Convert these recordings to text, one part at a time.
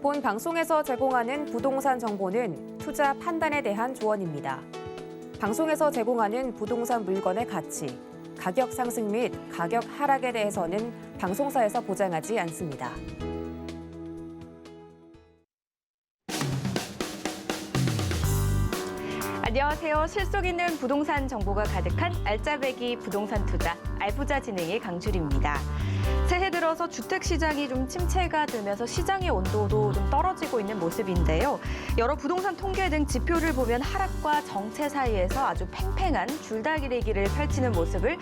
본 방송에서 제공하는 부동산 정보는 투자 판단에 대한 조언입니다. 방송에서 제공하는 부동산 물건의 가치, 가격 상승 및 가격 하락에 대해서는 방송사에서 보장하지 않습니다. 안녕하세요. 실속 있는 부동산 정보가 가득한 알짜배기 부동산 투자 알부자 진행의 강주리입니다. 새해 들어서 주택 시장이 좀 침체가 들면서 시장의 온도도 좀 떨어지고 있는 모습인데요. 여러 부동산 통계 등 지표를 보면 하락과 정체 사이에서 아주 팽팽한 줄다리기를 펼치는 모습을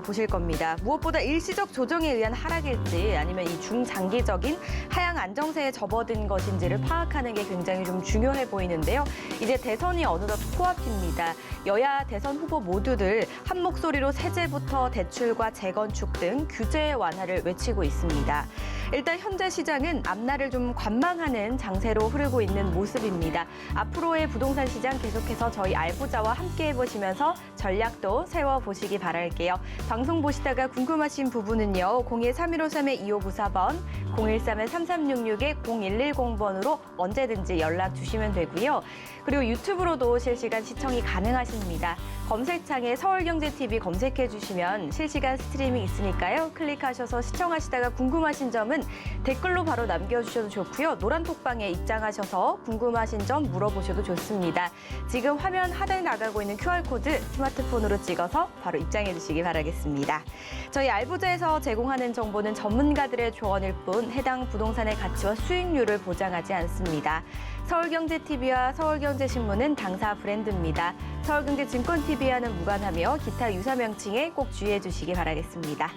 보실 겁니다. 무엇보다 일시적 조정에 의한 하락일지 아니면 이 중장기적인 하향 안정세에 접어든 것인지를 파악하는 게 굉장히 좀 중요해 보이는데요. 이제 대선이 어느덧 코앞입니다. 여야 대선 후보 모두들 한 목소리로 세제부터 대출과 재건축 등 규제 완화를 외치고 있습니다. 일단 현재 시장은 앞날을 좀 관망하는 장세로 흐르고 있는 모습입니다. 앞으로의 부동산 시장 계속해서 저희 알부자와 함께 해보시면서 전략도 세워보시기 바랄게요. 방송 보시다가 궁금하신 부분은요. 013-1553-2594번, 013-3366-0110번으로 언제든지 연락 주시면 되고요. 그리고 유튜브로도 실시간 시청이 가능하십니다. 검색창에 서울경제TV 검색해 주시면 실시간 스트리밍 있으니까요. 클릭하셔서 시청하시다가 궁금하신 점은 댓글로 바로 남겨주셔도 좋고요. 노란 톡방에 입장하셔서 궁금하신 점 물어보셔도 좋습니다. 지금 화면 하단에 나가고 있는 QR코드 스마트폰으로 찍어서 바로 입장해 주시기 바라겠습니다. 저희 알부자에서 제공하는 정보는 전문가들의 조언일 뿐 해당 부동산의 가치와 수익률을 보장하지 않습니다. 서울경제TV와 서울경제신문은 당사 브랜드입니다. 서울경제증권TV와는 무관하며 기타 유사 명칭에 꼭 주의해 주시기 바라겠습니다.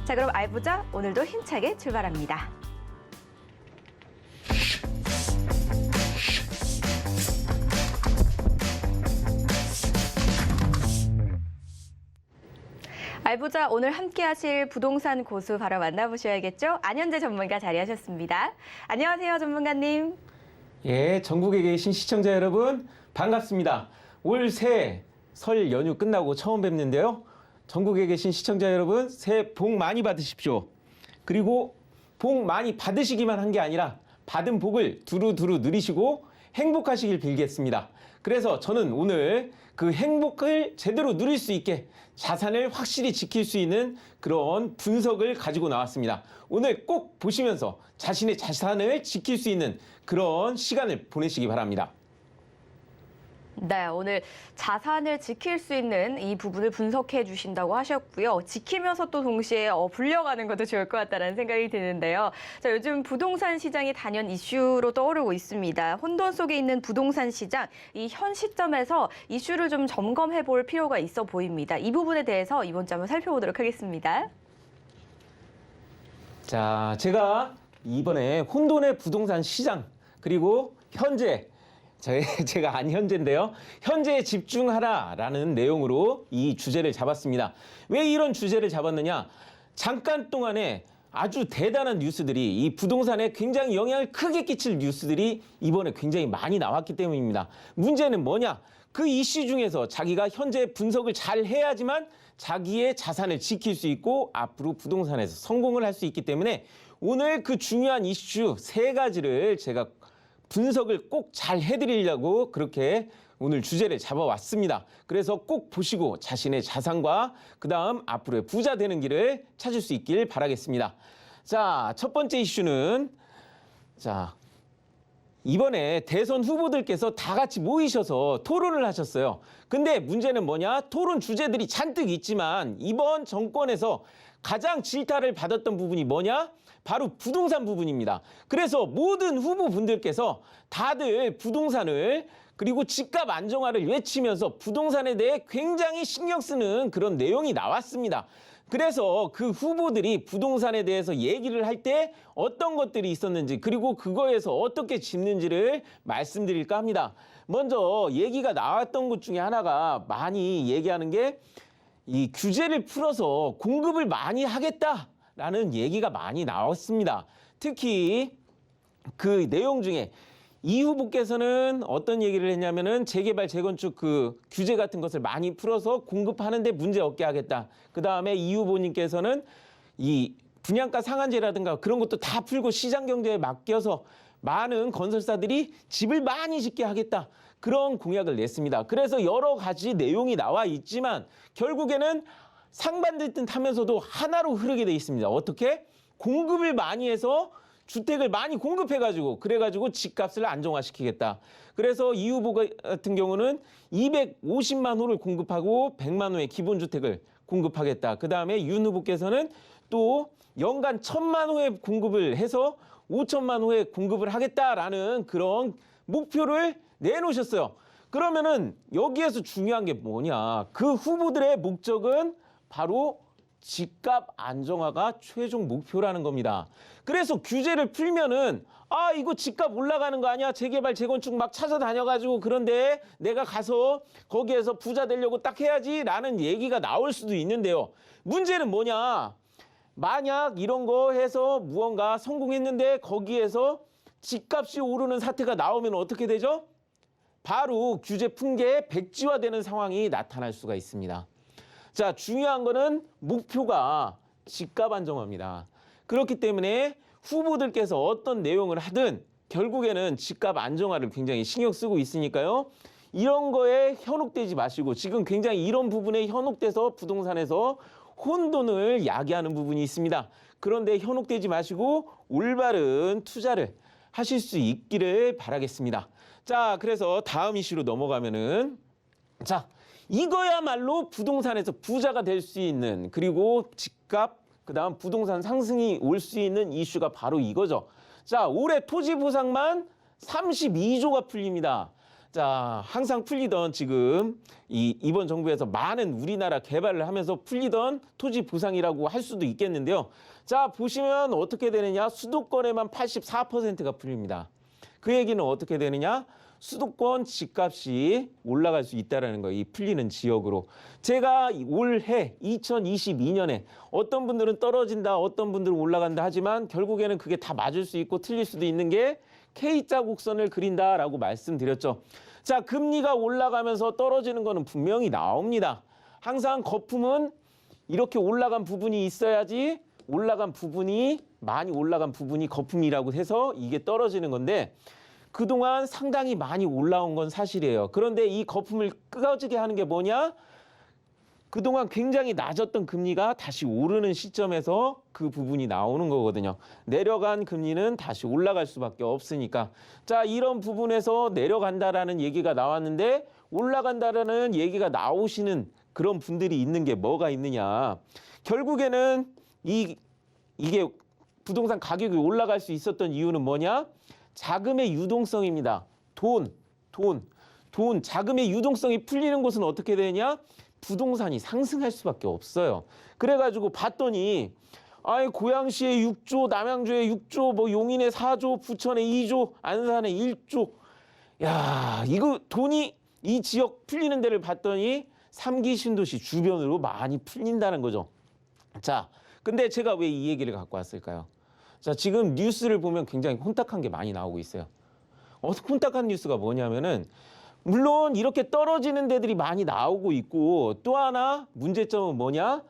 자, 그럼 알부자 오늘도 힘차게 출발합니다. 알부자 오늘 함께 하실 부동산 고수 바로 만나보셔야겠죠? 안현재 전문가 자리하셨습니다. 안녕하세요, 전문가님. 예, 전국에 계신 시청자 여러분 반갑습니다. 올 새해 설 연휴 끝나고 처음 뵙는데요. 전국에 계신 시청자 여러분 새해 복 많이 받으십시오. 그리고 복 많이 받으시기만 한 게 아니라 받은 복을 두루두루 누리시고 행복하시길 빌겠습니다. 그래서 저는 오늘 그 행복을 제대로 누릴 수 있게 자산을 확실히 지킬 수 있는 그런 분석을 가지고 나왔습니다. 오늘 꼭 보시면서 자신의 자산을 지킬 수 있는 그런 시간을 보내시기 바랍니다. 네, 오늘 자산을 지킬 수 있는 이 부분을 분석해 주신다고 하셨고요. 지키면서 또 동시에 불려가는 것도 좋을 것 같다는 생각이 드는데요. 자, 요즘 부동산 시장이 단연 이슈로 떠오르고 있습니다. 혼돈 속에 있는 부동산 시장, 이 현 시점에서 이슈를 좀 점검해 볼 필요가 있어 보입니다. 이 부분에 대해서 이번 주 한번 살펴보도록 하겠습니다. 자, 제가 이번에 혼돈의 부동산 시장 그리고 현재 제가 안 현재인데요. 현재에 집중하라라는 내용으로 이 주제를 잡았습니다. 왜 이런 주제를 잡았느냐? 잠깐 동안에 아주 대단한 뉴스들이 이 부동산에 굉장히 영향을 크게 끼칠 뉴스들이 이번에 굉장히 많이 나왔기 때문입니다. 문제는 뭐냐? 그 이슈 중에서 자기가 현재 분석을 잘 해야지만 자기의 자산을 지킬 수 있고 앞으로 부동산에서 성공을 할 수 있기 때문에 오늘 그 중요한 이슈 3가지를 제가 분석을 꼭 잘 해드리려고 그렇게 오늘 주제를 잡아왔습니다. 그래서 꼭 보시고 자신의 자산과 그다음 앞으로의 부자 되는 길을 찾을 수 있길 바라겠습니다. 자, 첫 번째 이슈는 이번에 대선 후보들께서 다 같이 모이셔서 토론을 하셨어요. 근데 문제는 뭐냐? 토론 주제들이 잔뜩 있지만 이번 정권에서 가장 질타를 받았던 부분이 뭐냐? 바로 부동산 부분입니다. 그래서 모든 후보분들께서 다들 부동산을 그리고 집값 안정화를 외치면서 부동산에 대해 굉장히 신경 쓰는 그런 내용이 나왔습니다. 그래서 그 후보들이 부동산에 대해서 얘기를 할 때 어떤 것들이 있었는지 그리고 그거에서 어떻게 짚는지를 말씀드릴까 합니다. 먼저 얘기가 나왔던 것 중에 하나가 많이 얘기하는 게 이 규제를 풀어서 공급을 많이 하겠다라는 얘기가 많이 나왔습니다. 특히 그 내용 중에 이 후보께서는 어떤 얘기를 했냐면은 재개발, 재건축 그 규제 같은 것을 많이 풀어서 공급하는데 문제 없게 하겠다. 그 다음에 이 후보님께서는 이 분양가 상한제라든가 그런 것도 다 풀고 시장 경제에 맡겨서 많은 건설사들이 집을 많이 짓게 하겠다. 그런 공약을 냈습니다. 그래서 여러 가지 내용이 나와 있지만 결국에는 상반될 듯 하면서도 하나로 흐르게 돼 있습니다. 어떻게? 공급을 많이 해서 주택을 많이 공급해가지고 그래가지고 집값을 안정화시키겠다. 그래서 이 후보 같은 경우는 250만 호를 공급하고 100만 호의 기본주택을 공급하겠다. 그 다음에 윤 후보께서는 또 연간 1000만 호의 공급을 해서 5천만 호의 공급을 하겠다라는 그런 목표를 내놓으셨어요. 그러면은 여기에서 중요한 게 뭐냐? 그 후보들의 목적은 바로 집값 안정화가 최종 목표라는 겁니다. 그래서 규제를 풀면은 아 이거 집값 올라가는 거 아니야? 재개발, 재건축 막 찾아다녀가지고 그런데 내가 가서 거기에서 부자 되려고 딱 해야지라는 얘기가 나올 수도 있는데요. 문제는 뭐냐? 만약 이런 거 해서 무언가 성공했는데 거기에서 집값이 오르는 사태가 나오면 어떻게 되죠? 바로 규제 붕괴의 백지화되는 상황이 나타날 수가 있습니다. 자, 중요한 거는 목표가 집값 안정화입니다. 그렇기 때문에 후보들께서 어떤 내용을 하든 결국에는 집값 안정화를 굉장히 신경 쓰고 있으니까요. 이런 거에 현혹되지 마시고 지금 굉장히 이런 부분에 현혹돼서 부동산에서 혼돈을 야기하는 부분이 있습니다. 그런데 현혹되지 마시고 올바른 투자를 하실 수 있기를 바라겠습니다. 자, 그래서 다음 이슈로 넘어가면은 자, 이거야말로 부동산에서 부자가 될 수 있는 그리고 집값 그다음 부동산 상승이 올 수 있는 이슈가 바로 이거죠. 자, 올해 토지 보상만 32조가 풀립니다. 자, 항상 풀리던 지금 이번 정부에서 많은 우리나라 개발을 하면서 풀리던 토지 보상이라고 할 수도 있겠는데요. 자, 보시면 어떻게 되느냐? 수도권에만 84%가 풀립니다. 그 얘기는 어떻게 되느냐? 수도권 집값이 올라갈 수 있다는 거예요. 이 풀리는 지역으로. 제가 올해 2022년에 어떤 분들은 떨어진다, 어떤 분들은 올라간다 하지만 결국에는 그게 다 맞을 수 있고 틀릴 수도 있는 게 K자 곡선을 그린다라고 말씀드렸죠. 자, 금리가 올라가면서 떨어지는 거는 분명히 나옵니다. 항상 거품은 이렇게 올라간 부분이 있어야지 많이 올라간 부분이 거품이라고 해서 이게 떨어지는 건데 그동안 상당히 많이 올라온 건 사실이에요. 그런데 이 거품을 끄어지게 하는 게 뭐냐? 그동안 굉장히 낮았던 금리가 다시 오르는 시점에서 그 부분이 나오는 거거든요. 내려간 금리는 다시 올라갈 수밖에 없으니까. 자, 이런 부분에서 내려간다라는 얘기가 나왔는데 올라간다라는 얘기가 나오시는 그런 분들이 있는 게 뭐가 있느냐. 결국에는 이게 부동산 가격이 올라갈 수 있었던 이유는 뭐냐? 자금의 유동성입니다. 돈. 자금의 유동성이 풀리는 곳은 어떻게 되냐? 부동산이 상승할 수밖에 없어요. 그래가지고 봤더니 고양시에 6조, 남양주에 6조, 뭐 용인에 4조, 부천에 2조, 안산에 1조. 야, 이거 돈이 이 지역 풀리는 데를 봤더니 3기 신도시 주변으로 많이 풀린다는 거죠. 자, 근데 제가 왜 이 얘기를 갖고 왔을까요? 자, 지금 뉴스를 보면 굉장히 혼탁한 게 많이 나오고 있어요. 혼탁한 뉴스가 뭐냐면은 물론 이렇게 떨어지는 데들이 많이 나오고 있고 또 하나 문제점은 뭐냐?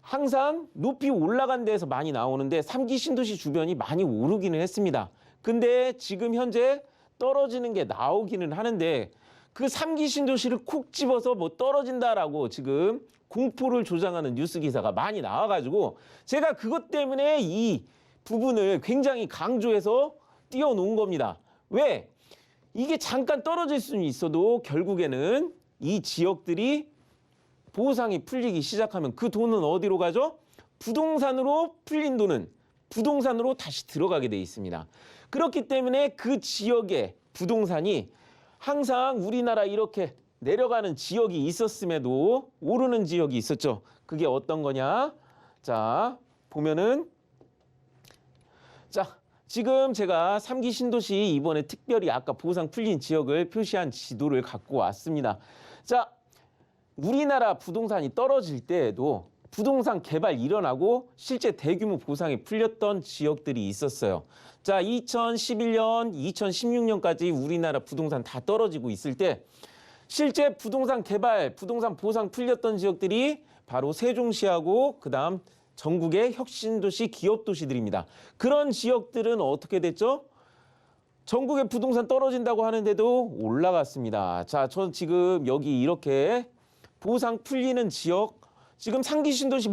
항상 높이 올라간 데에서 많이 나오는데 3기 신도시 주변이 많이 오르기는 했습니다. 근데 지금 현재 떨어지는 게 나오기는 하는데 그 3기 신도시를 콕 집어서 뭐 떨어진다라고 지금 공포를 조장하는 뉴스 기사가 많이 나와가지고 제가 그것 때문에 이 부분을 굉장히 강조해서 띄워놓은 겁니다. 왜? 이게 잠깐 떨어질 수는 있어도 결국에는 이 지역들이 보상이 풀리기 시작하면 그 돈은 어디로 가죠? 부동산으로 풀린 돈은 부동산으로 다시 들어가게 돼 있습니다. 그렇기 때문에 그 지역의 부동산이 항상 우리나라 이렇게 내려가는 지역이 있었음에도 오르는 지역이 있었죠. 그게 어떤 거냐? 자, 보면은 자, 지금 제가 3기 신도시 이번에 특별히 아까 보상 풀린 지역을 표시한 지도를 갖고 왔습니다. 자, 우리나라 부동산이 떨어질 때에도 부동산 개발 일어나고 실제 대규모 보상이 풀렸던 지역들이 있었어요. 자, 2011년, 2016년까지 우리나라 부동산 다 떨어지고 있을 때 실제 부동산 개발, 부동산 보상 풀렸던 지역들이 바로 세종시하고 그다음 전국의 혁신도시, 기업도시들입니다. 그런 지역들은 어떻게 됐죠? 전국의 부동산 떨어진다고 하는데도 올라갔습니다. 자, 전 지금 여기 이렇게 보상 풀리는 지역, 지금 상기 신도시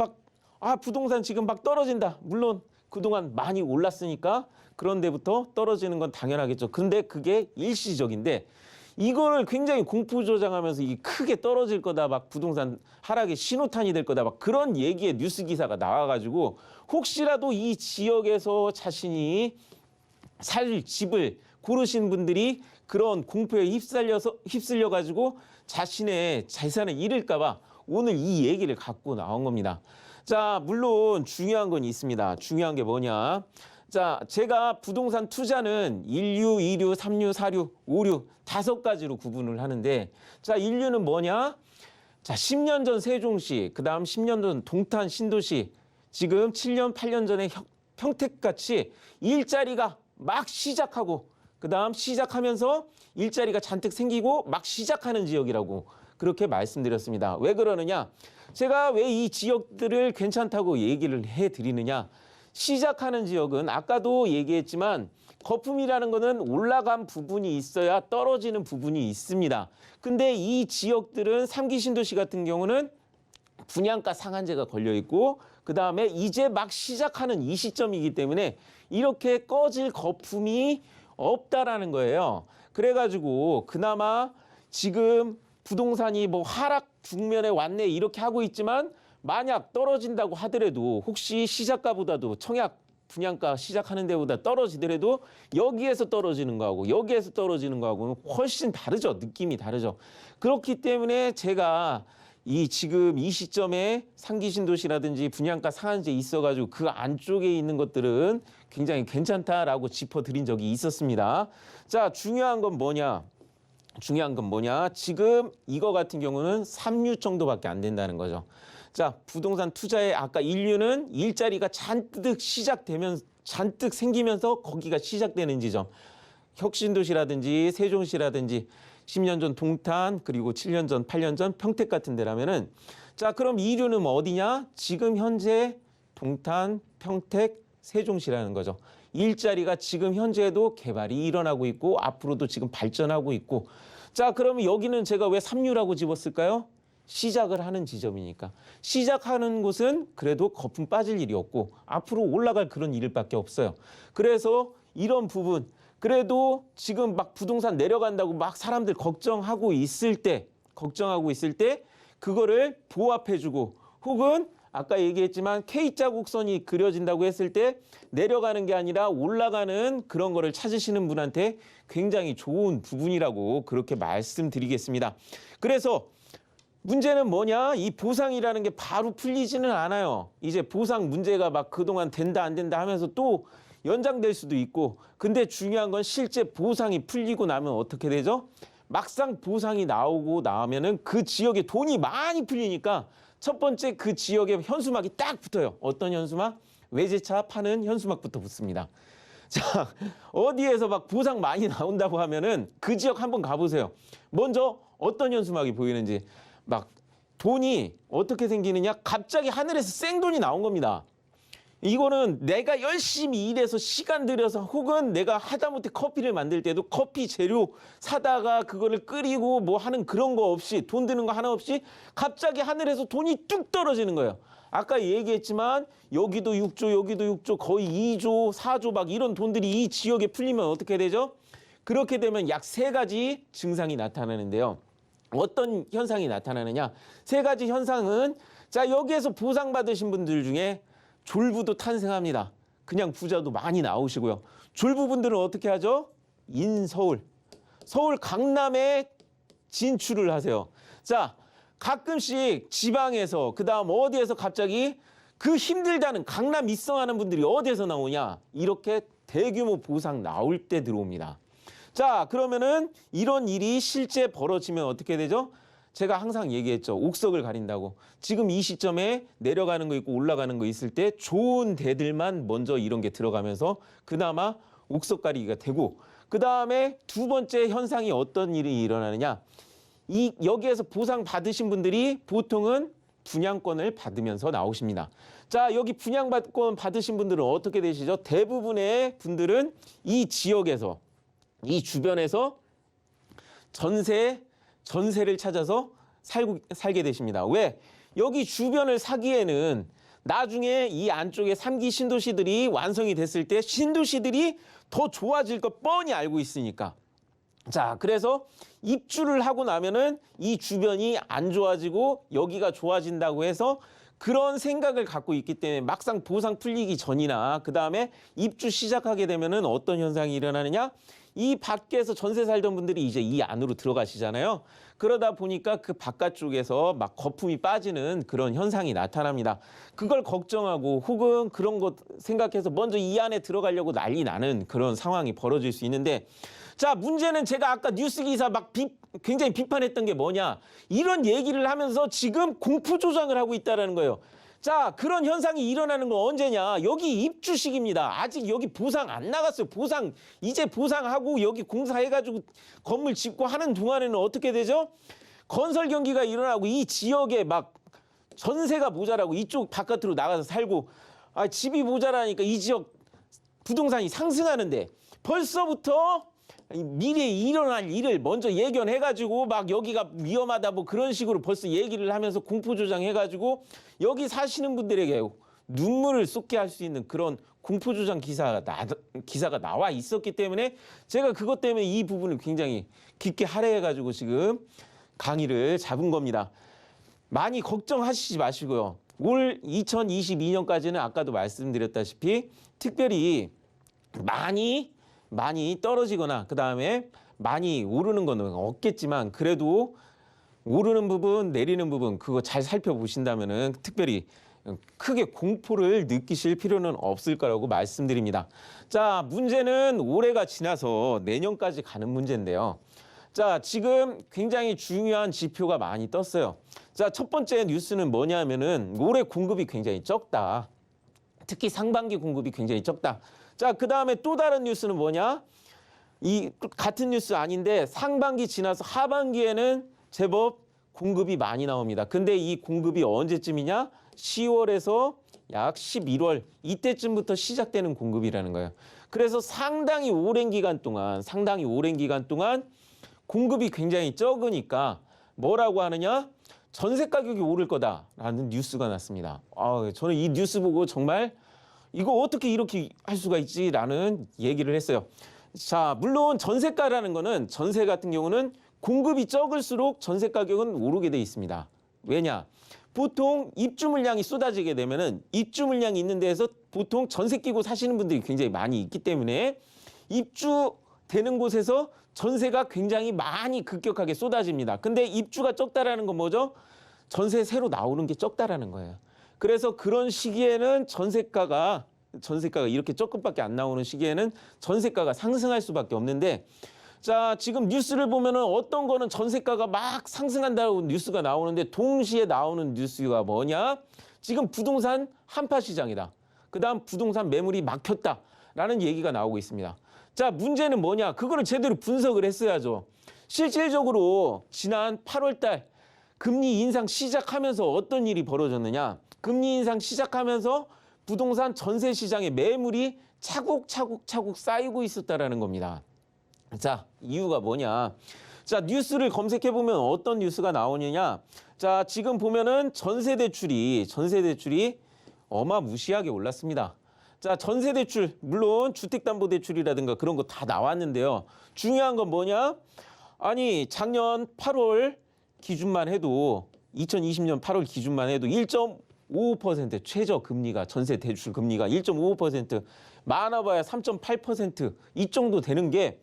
부동산 지금 막 떨어진다. 물론 그동안 많이 올랐으니까 그런 데부터 떨어지는 건 당연하겠죠. 근데 그게 일시적인데 이거를 굉장히 공포조장하면서 이게 크게 떨어질 거다, 막 부동산 하락의 신호탄이 될 거다, 막 그런 얘기의 뉴스 기사가 나와가지고 혹시라도 이 지역에서 자신이 살 집을 고르신 분들이 그런 공포에 휩쓸려가지고 자신의 재산을 잃을까봐 오늘 이 얘기를 갖고 나온 겁니다. 자, 물론 중요한 건 있습니다. 중요한 게 뭐냐? 자, 제가 부동산 투자는 1류, 2류, 3류, 4류, 5류 5가지로 구분을 하는데, 자, 1류는 뭐냐? 자, 10년 전 세종시, 그 다음 10년 전 동탄 신도시, 지금 7년, 8년 전에 평택같이 일자리가 막 시작하고, 그 다음 시작하면서 일자리가 잔뜩 생기고 막 시작하는 지역이라고 그렇게 말씀드렸습니다. 왜 그러느냐? 제가 왜 이 지역들을 괜찮다고 얘기를 해드리느냐? 시작하는 지역은 아까도 얘기했지만 거품이라는 거는 올라간 부분이 있어야 떨어지는 부분이 있습니다. 근데 이 지역들은 3기 신도시 같은 경우는 분양가 상한제가 걸려 있고 그 다음에 이제 막 시작하는 이 시점이기 때문에 이렇게 꺼질 거품이 없다라는 거예요. 그래가지고 그나마 지금 부동산이 뭐 하락 국면에 왔네 이렇게 하고 있지만 만약 떨어진다고 하더라도 혹시 시작가보다도 청약 분양가 시작하는 데보다 떨어지더라도 여기에서 떨어지는 거하고 여기에서 떨어지는 거하고는 훨씬 다르죠. 느낌이 다르죠. 그렇기 때문에 제가 지금 이 시점에 상기 신도시라든지 분양가 상한제 있어가지고 그 안쪽에 있는 것들은 굉장히 괜찮다라고 짚어드린 적이 있었습니다. 자, 중요한 건 뭐냐? 지금 이거 같은 경우는 3류 정도밖에 안 된다는 거죠. 자, 부동산 투자에 아까 1류는 일자리가 잔뜩 생기면서 거기가 시작되는 지점. 혁신도시라든지 세종시라든지 10년 전 동탄 그리고 7년 전 8년 전 평택 같은 데라면은 자, 그럼 2류는 어디냐? 지금 현재 동탄, 평택, 세종시라는 거죠. 일자리가 지금 현재도 개발이 일어나고 있고 앞으로도 지금 발전하고 있고 자, 그러면 여기는 제가 왜 3류라고 집었을까요? 시작을 하는 지점이니까. 시작하는 곳은 그래도 거품 빠질 일이 없고 앞으로 올라갈 그런 일밖에 없어요. 그래서 이런 부분 그래도 지금 막 부동산 내려간다고 막 사람들 걱정하고 있을 때 그거를 보합해주고 혹은 아까 얘기했지만 K자곡선이 그려진다고 했을 때 내려가는 게 아니라 올라가는 그런 거를 찾으시는 분한테 굉장히 좋은 부분이라고 그렇게 말씀드리겠습니다. 그래서 문제는 뭐냐? 이 보상이라는 게 바로 풀리지는 않아요. 이제 보상 문제가 막 그동안 된다 안 된다 하면서 또 연장될 수도 있고 근데 중요한 건 실제 보상이 풀리고 나면 어떻게 되죠? 막상 보상이 나오고 나면은 그 지역에 돈이 많이 풀리니까 첫 번째 그 지역에 현수막이 딱 붙어요. 어떤 현수막? 외제차 파는 현수막부터 붙습니다. 자, 어디에서 막 보상 많이 나온다고 하면은 그 지역 한번 가보세요. 먼저 어떤 현수막이 보이는지. 막 돈이 어떻게 생기느냐? 갑자기 하늘에서 생돈이 나온 겁니다. 이거는 내가 열심히 일해서 시간 들여서 혹은 내가 하다못해 커피를 만들 때도 커피 재료 사다가 그거를 끓이고 뭐 하는 그런 거 없이 돈 드는 거 하나 없이 갑자기 하늘에서 돈이 뚝 떨어지는 거예요. 아까 얘기했지만 여기도 6조 여기도 6조 거의 2조 4조 막 이런 돈들이 이 지역에 풀리면 어떻게 되죠? 그렇게 되면 약 3가지 증상이 나타나는데요. 어떤 현상이 나타나느냐? 3가지 현상은 자, 여기에서 보상받으신 분들 중에 졸부도 탄생합니다. 그냥 부자도 많이 나오시고요. 졸부분들은 어떻게 하죠? 인서울, 서울 강남에 진출을 하세요. 자, 가끔씩 지방에서 그다음 어디에서 갑자기 그 힘들다는 강남 입성하는 분들이 어디에서 나오냐? 이렇게 대규모 보상 나올 때 들어옵니다. 자, 그러면은 이런 일이 실제 벌어지면 어떻게 되죠? 제가 항상 얘기했죠. 옥석을 가린다고. 지금 이 시점에 내려가는 거 있고 올라가는 거 있을 때 좋은 데들만 먼저 이런 게 들어가면서 그나마 옥석 가리기가 되고, 그 다음에 두 번째 현상이 어떤 일이 일어나느냐. 여기에서 보상 받으신 분들이 보통은 분양권을 받으면서 나오십니다. 자, 여기 분양권 받으신 분들은 어떻게 되시죠? 대부분의 분들은 이 지역에서, 이 주변에서 전세를 찾아서 살게 되십니다. 왜? 여기 주변을 사기에는 나중에 이 안쪽에 3기 신도시들이 완성이 됐을 때 신도시들이 더 좋아질 거 뻔히 알고 있으니까. 자, 그래서 입주를 하고 나면은 이 주변이 안 좋아지고 여기가 좋아진다고 해서 그런 생각을 갖고 있기 때문에 막상 보상 풀리기 전이나 그 다음에 입주 시작하게 되면은 어떤 현상이 일어나느냐? 이 밖에서 전세 살던 분들이 이제 이 안으로 들어가시잖아요. 그러다 보니까 그 바깥쪽에서 막 거품이 빠지는 그런 현상이 나타납니다. 그걸 걱정하고 혹은 그런 것 생각해서 먼저 이 안에 들어가려고 난리 나는 그런 상황이 벌어질 수 있는데, 자, 문제는 제가 아까 뉴스 기사 막 굉장히 비판했던 게 뭐냐. 이런 얘기를 하면서 지금 공포 조장을 하고 있다는 거예요. 자, 그런 현상이 일어나는 건 언제냐. 여기 입주 시기입니다. 아직 여기 보상 안 나갔어요. 이제 보상하고 여기 공사해가지고 건물 짓고 하는 동안에는 어떻게 되죠? 건설 경기가 일어나고 이 지역에 막 전세가 모자라고 이쪽 바깥으로 나가서 살고, 집이 모자라니까 이 지역 부동산이 상승하는데 벌써부터 미래에 일어날 일을 먼저 예견해가지고 막 여기가 위험하다 뭐 그런 식으로 벌써 얘기를 하면서 공포조장해가지고 여기 사시는 분들에게 눈물을 쏟게 할 수 있는 그런 공포조장 기사가 나와 있었기 때문에 제가 그것 때문에 이 부분을 굉장히 깊게 할애해가지고 지금 강의를 잡은 겁니다. 많이 걱정하시지 마시고요. 올 2022년까지는 아까도 말씀드렸다시피 특별히 많이 떨어지거나 그 다음에 많이 오르는 건 없겠지만 그래도 오르는 부분 내리는 부분 그거 잘 살펴보신다면은 특별히 크게 공포를 느끼실 필요는 없을 거라고 말씀드립니다. 자, 문제는 올해가 지나서 내년까지 가는 문제인데요. 자, 지금 굉장히 중요한 지표가 많이 떴어요. 자, 첫 번째 뉴스는 뭐냐면은 올해 공급이 굉장히 적다. 특히 상반기 공급이 굉장히 적다. 자, 그 다음에 또 다른 뉴스는 뭐냐? 이 같은 뉴스 아닌데 상반기 지나서 하반기에는 제법 공급이 많이 나옵니다. 근데 이 공급이 언제쯤이냐? 10월에서 약 11월 이때쯤부터 시작되는 공급이라는 거예요. 그래서 상당히 오랜 기간 동안 공급이 굉장히 적으니까 뭐라고 하느냐? 전세 가격이 오를 거다라는 뉴스가 났습니다. 저는 이 뉴스 보고 정말 이거 어떻게 이렇게 할 수가 있지라는 얘기를 했어요. 자, 물론 전세가라는 거는 전세 같은 경우는 공급이 적을수록 전세 가격은 오르게 돼 있습니다. 왜냐? 보통 입주 물량이 쏟아지게 되면은 입주 물량이 있는 데에서 보통 전세 끼고 사시는 분들이 굉장히 많이 있기 때문에 입주되는 곳에서 전세가 굉장히 많이 급격하게 쏟아집니다. 근데 입주가 적다라는 건 뭐죠? 전세 새로 나오는 게 적다라는 거예요. 그래서 그런 시기에는 전세가가 이렇게 조금밖에 안 나오는 시기에는 전세가가 상승할 수밖에 없는데, 자, 지금 뉴스를 보면은 어떤 거는 전세가가 막 상승한다고 뉴스가 나오는데 동시에 나오는 뉴스가 뭐냐? 지금 부동산 한파 시장이다. 그다음 부동산 매물이 막혔다라는 얘기가 나오고 있습니다. 자, 문제는 뭐냐? 그거를 제대로 분석을 했어야죠. 실질적으로 지난 8월 달 금리 인상 시작하면서 어떤 일이 벌어졌느냐? 금리 인상 시작하면서 부동산 전세 시장의 매물이 차곡차곡 쌓이고 있었다라는 겁니다. 자, 이유가 뭐냐? 자, 뉴스를 검색해 보면 어떤 뉴스가 나오느냐? 자, 지금 보면은 전세 대출이 어마무시하게 올랐습니다. 자, 전세 대출 물론 주택담보대출이라든가 그런 거 다 나왔는데요. 중요한 건 뭐냐? 아니, 작년 8월 기준만 해도 2020년 8월 기준만 해도 1.55% 최저 금리가 전세 대출 금리가 1.55% 많아봐야 3.8% 이 정도 되는 게,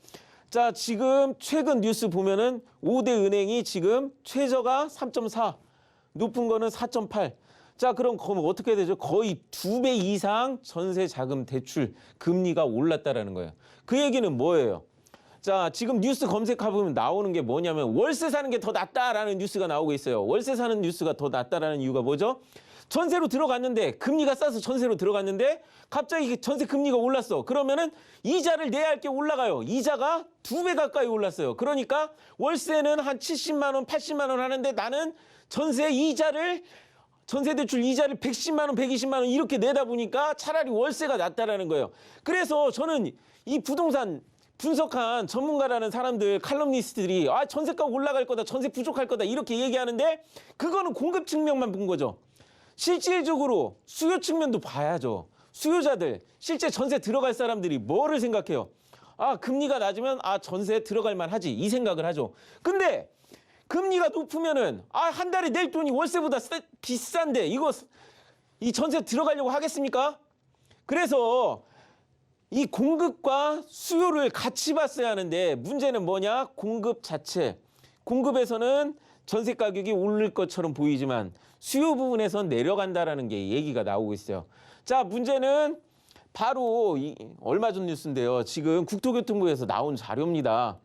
자, 지금 최근 뉴스 보면은 5대 은행이 지금 최저가 3.4 높은 거는 4.8. 자, 그럼 어떻게 되죠? 거의 2배 이상 전세 자금 대출 금리가 올랐다라는 거예요. 그 얘기는 뭐예요? 자, 지금 뉴스 검색해보면 나오는 게 뭐냐면 월세 사는 게 더 낫다라는 뉴스가 나오고 있어요. 월세 사는 뉴스가 더 낫다라는 이유가 뭐죠? 전세로 들어갔는데 금리가 싸서 전세로 들어갔는데 갑자기 전세 금리가 올랐어. 그러면은 이자를 내야 할 게 올라가요. 이자가 2배 가까이 올랐어요. 그러니까 월세는 한 70만 원, 80만 원 하는데 나는 전세 대출 이자를 110만 원, 120만 원 이렇게 내다 보니까 차라리 월세가 낫다라는 거예요. 그래서 저는 이 부동산 분석한 전문가라는 사람들, 칼럼니스트들이 전세가 올라갈 거다, 전세 부족할 거다 이렇게 얘기하는데 그거는 공급 측면만 본 거죠. 실질적으로 수요 측면도 봐야죠. 수요자들, 실제 전세 들어갈 사람들이 뭐를 생각해요? 금리가 낮으면 전세 들어갈 만하지 이 생각을 하죠. 근데 금리가 높으면은 한 달에 낼 돈이 월세보다 비싼데 이 전세 들어가려고 하겠습니까? 그래서 이 공급과 수요를 같이 봤어야 하는데 문제는 뭐냐? 공급 자체. 공급에서는 전세 가격이 오를 것처럼 보이지만 수요 부분에선 내려간다라는 게 얘기가 나오고 있어요. 자, 문제는 바로 얼마 전 뉴스인데요. 지금 국토교통부에서 나온 자료입니다.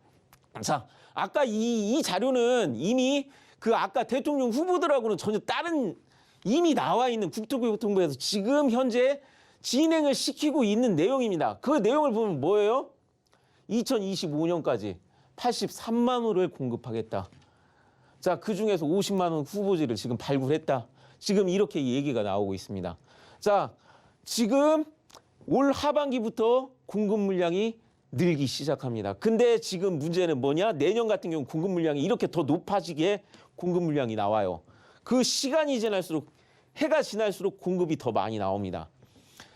자, 아까 이 자료는 이미 아까 대통령 후보들하고는 전혀 다른 이미 나와 있는 국토교통부에서 지금 현재 진행을 시키고 있는 내용입니다. 그 내용을 보면 뭐예요? 2025년까지 83만 호를 공급하겠다. 자, 그중에서 50만 원 후보지를 지금 발굴했다. 지금 이렇게 얘기가 나오고 있습니다. 자, 지금 올 하반기부터 공급 물량이 늘기 시작합니다. 근데 지금 문제는 뭐냐? 내년 같은 경우 공급 물량이 이렇게 더 높아지게 공급 물량이 나와요. 그 시간이 지날수록 해가 지날수록 공급이 더 많이 나옵니다.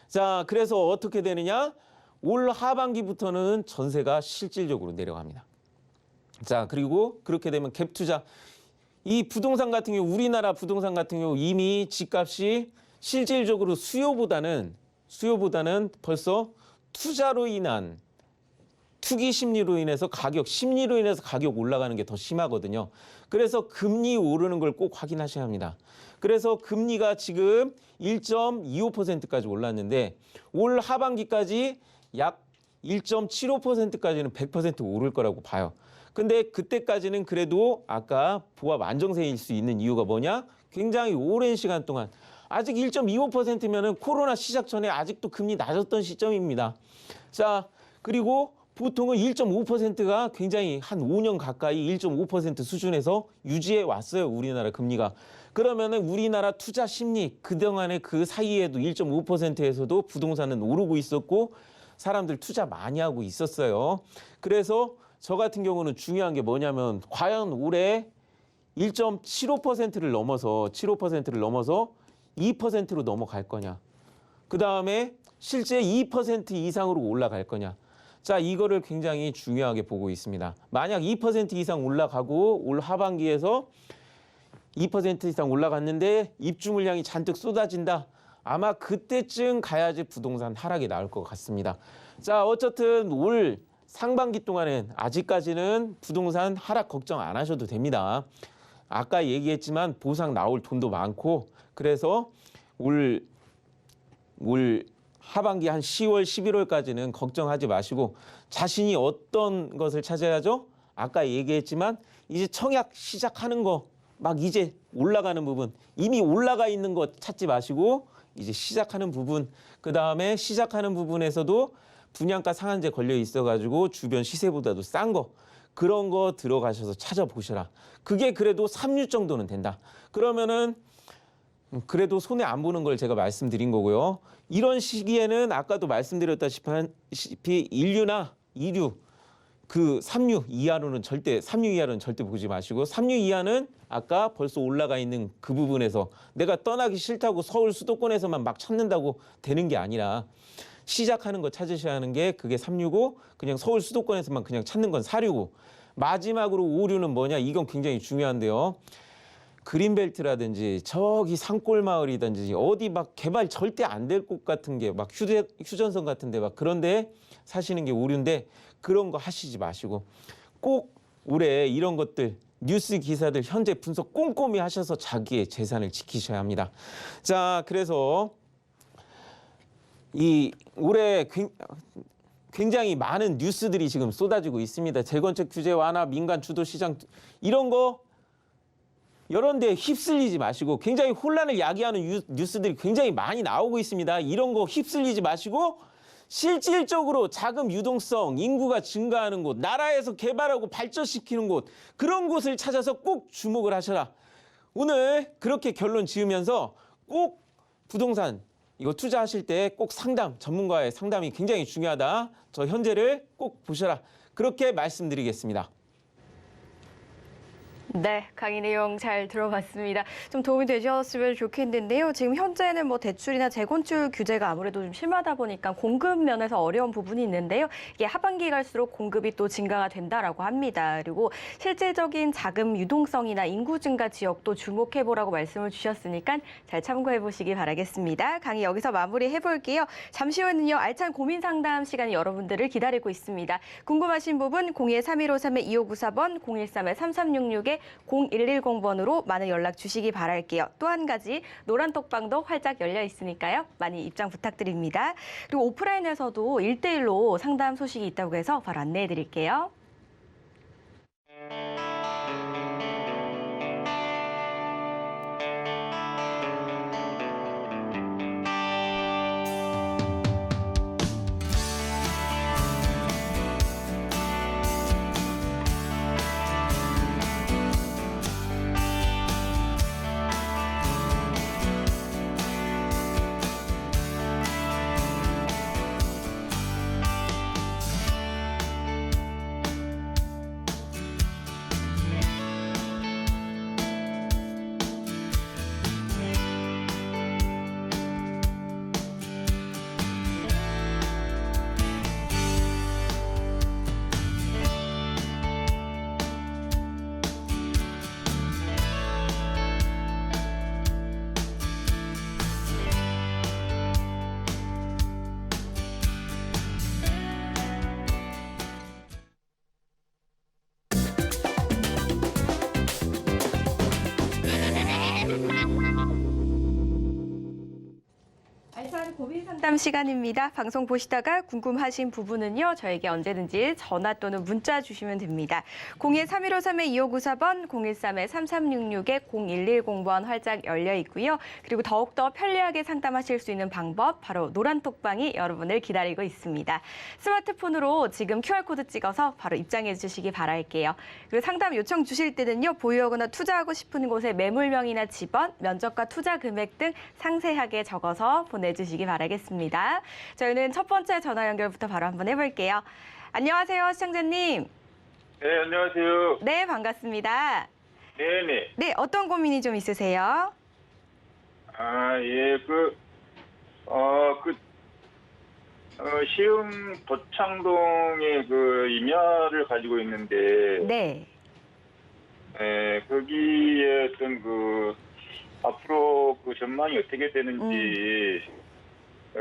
자, 그래서 어떻게 되느냐? 올 하반기부터는 전세가 실질적으로 내려갑니다. 자, 그리고 그렇게 되면 갭 투자. 이 부동산 같은 경우 우리나라 부동산 같은 경우 이미 집값이 실질적으로 수요보다는 벌써 투자로 인한 투기 심리로 인해서 심리로 인해서 가격 올라가는 게 더 심하거든요. 그래서 금리 오르는 걸 꼭 확인하셔야 합니다. 그래서 금리가 지금 1.25%까지 올랐는데 올 하반기까지 약 1.75%까지는 100% 오를 거라고 봐요. 근데 그때까지는 그래도 아까 보합 안정세일 수 있는 이유가 뭐냐? 굉장히 오랜 시간 동안 아직 1.25%면은 코로나 시작 전에 아직도 금리 낮았던 시점입니다. 자, 그리고 보통은 1.5%가 굉장히 한 5년 가까이 1.5% 수준에서 유지해 왔어요. 우리나라 금리가. 그러면은 우리나라 투자 심리 그동안에 그 사이에도 1.5%에서도 부동산은 오르고 있었고 사람들 투자 많이 하고 있었어요. 그래서 저 같은 경우는 중요한 게 뭐냐면 과연 올해 1.75%를 넘어서 2%로 넘어갈 거냐. 그다음에 실제 2% 이상으로 올라갈 거냐. 자, 이거를 굉장히 중요하게 보고 있습니다. 만약 2% 이상 올라가고 올 하반기에서 2% 이상 올라갔는데 입주 물량이 잔뜩 쏟아진다. 아마 그때쯤 가야지 부동산 하락이 나올 것 같습니다. 자, 어쨌든 올 상반기 동안은 아직까지는 부동산 하락 걱정 안 하셔도 됩니다. 아까 얘기했지만 보상 나올 돈도 많고 그래서 올 하반기 한 10월, 11월까지는 걱정하지 마시고 자신이 어떤 것을 찾아야죠? 아까 얘기했지만 이제 청약 시작하는 거 막 이제 올라가는 부분 이미 올라가 있는 거 찾지 마시고 이제 시작하는 부분 그다음에 시작하는 부분에서도 분양가 상한제 걸려 있어가지고 주변 시세보다도 싼 거 그런 거 들어가셔서 찾아보셔라. 그게 그래도 3류 정도는 된다. 그러면은 그래도 손해 안 보는 걸 제가 말씀드린 거고요. 이런 시기에는 아까도 말씀드렸다시피 1류나 2류 그 3류 이하로는 절대 보지 마시고 3류 이하는 아까 벌써 올라가 있는 그 부분에서 내가 떠나기 싫다고 서울 수도권에서만 막 찾는다고 되는 게 아니라 시작하는 거 찾으셔야 하는 게 그게 3류고 그냥 서울 수도권에서만 그냥 찾는 건 4류고 마지막으로 5류는 뭐냐 이건 굉장히 중요한데요. 그린벨트라든지 저기 산골 마을이든지 어디 막 개발 절대 안 될 곳 같은 게 막 휴전선 같은데 막 그런데 사시는 게 5류인데 그런 거 하시지 마시고 꼭 올해 이런 것들 뉴스 기사들 현재 분석 꼼꼼히 하셔서 자기의 재산을 지키셔야 합니다. 자, 그래서 이 올해 굉장히 많은 뉴스들이 지금 쏟아지고 있습니다. 재건축 규제 완화, 민간 주도 시장 이런 거 이런 데 휩쓸리지 마시고 굉장히 혼란을 야기하는 뉴스들이 굉장히 많이 나오고 있습니다. 이런 거 휩쓸리지 마시고 실질적으로 자금 유동성, 인구가 증가하는 곳, 나라에서 개발하고 발전시키는 곳 그런 곳을 찾아서 꼭 주목을 하셔라. 오늘 그렇게 결론 지으면서 꼭 부동산 이거 투자하실 때 꼭 상담, 전문가의 상담이 굉장히 중요하다. 저 현재를 꼭 보셔라. 그렇게 말씀드리겠습니다. 네, 강의 내용 잘 들어봤습니다. 좀 도움이 되셨으면 좋겠는데요. 지금 현재는 뭐 대출이나 재건축 규제가 아무래도 좀 심하다 보니까 공급 면에서 어려운 부분이 있는데요. 이게 하반기 갈수록 공급이 또 증가가 된다라고 합니다. 그리고 실질적인 자금 유동성이나 인구 증가 지역도 주목해보라고 말씀을 주셨으니까 잘 참고해보시기 바라겠습니다. 강의 여기서 마무리해볼게요. 잠시 후에는요, 알찬 고민 상담 시간이 여러분들을 기다리고 있습니다. 궁금하신 부분 02-3153-2594번, 013-3366에 0110번으로 많은 연락 주시기 바랄게요. 또 한 가지 노란 톡방도 활짝 열려 있으니까요. 많이 입장 부탁드립니다. 그리고 오프라인에서도 1대1로 상담 소식이 있다고 해서 바로 안내해 드릴게요. 알찬 고민 상담 시간입니다. 방송 보시다가 궁금하신 부분은요, 저에게 언제든지 전화 또는 문자 주시면 됩니다. 02-3153-2594번, 013-3366-0110번 활짝 열려 있고요. 그리고 더욱더 편리하게 상담하실 수 있는 방법, 바로 노란 톡방이 여러분을 기다리고 있습니다. 스마트폰으로 지금 QR코드 찍어서 바로 입장해 주시기 바랄게요. 그리고 상담 요청 주실 때는요, 보유하거나 투자하고 싶은 곳의 매물명이나 지번, 면적과 투자 금액 등 상세하게 적어서 보내주시기 바라겠습니다. 저희는 첫 번째 전화 연결부터 바로 한번 해볼게요. 안녕하세요, 시청자님. 네, 안녕하세요. 네, 반갑습니다. 네네. 네, 어떤 고민이 좀 있으세요? 예, 시흥 도창동에 임야를 가지고 있는데, 네. 거기에 어떤 앞으로 전망이 어떻게 되는지,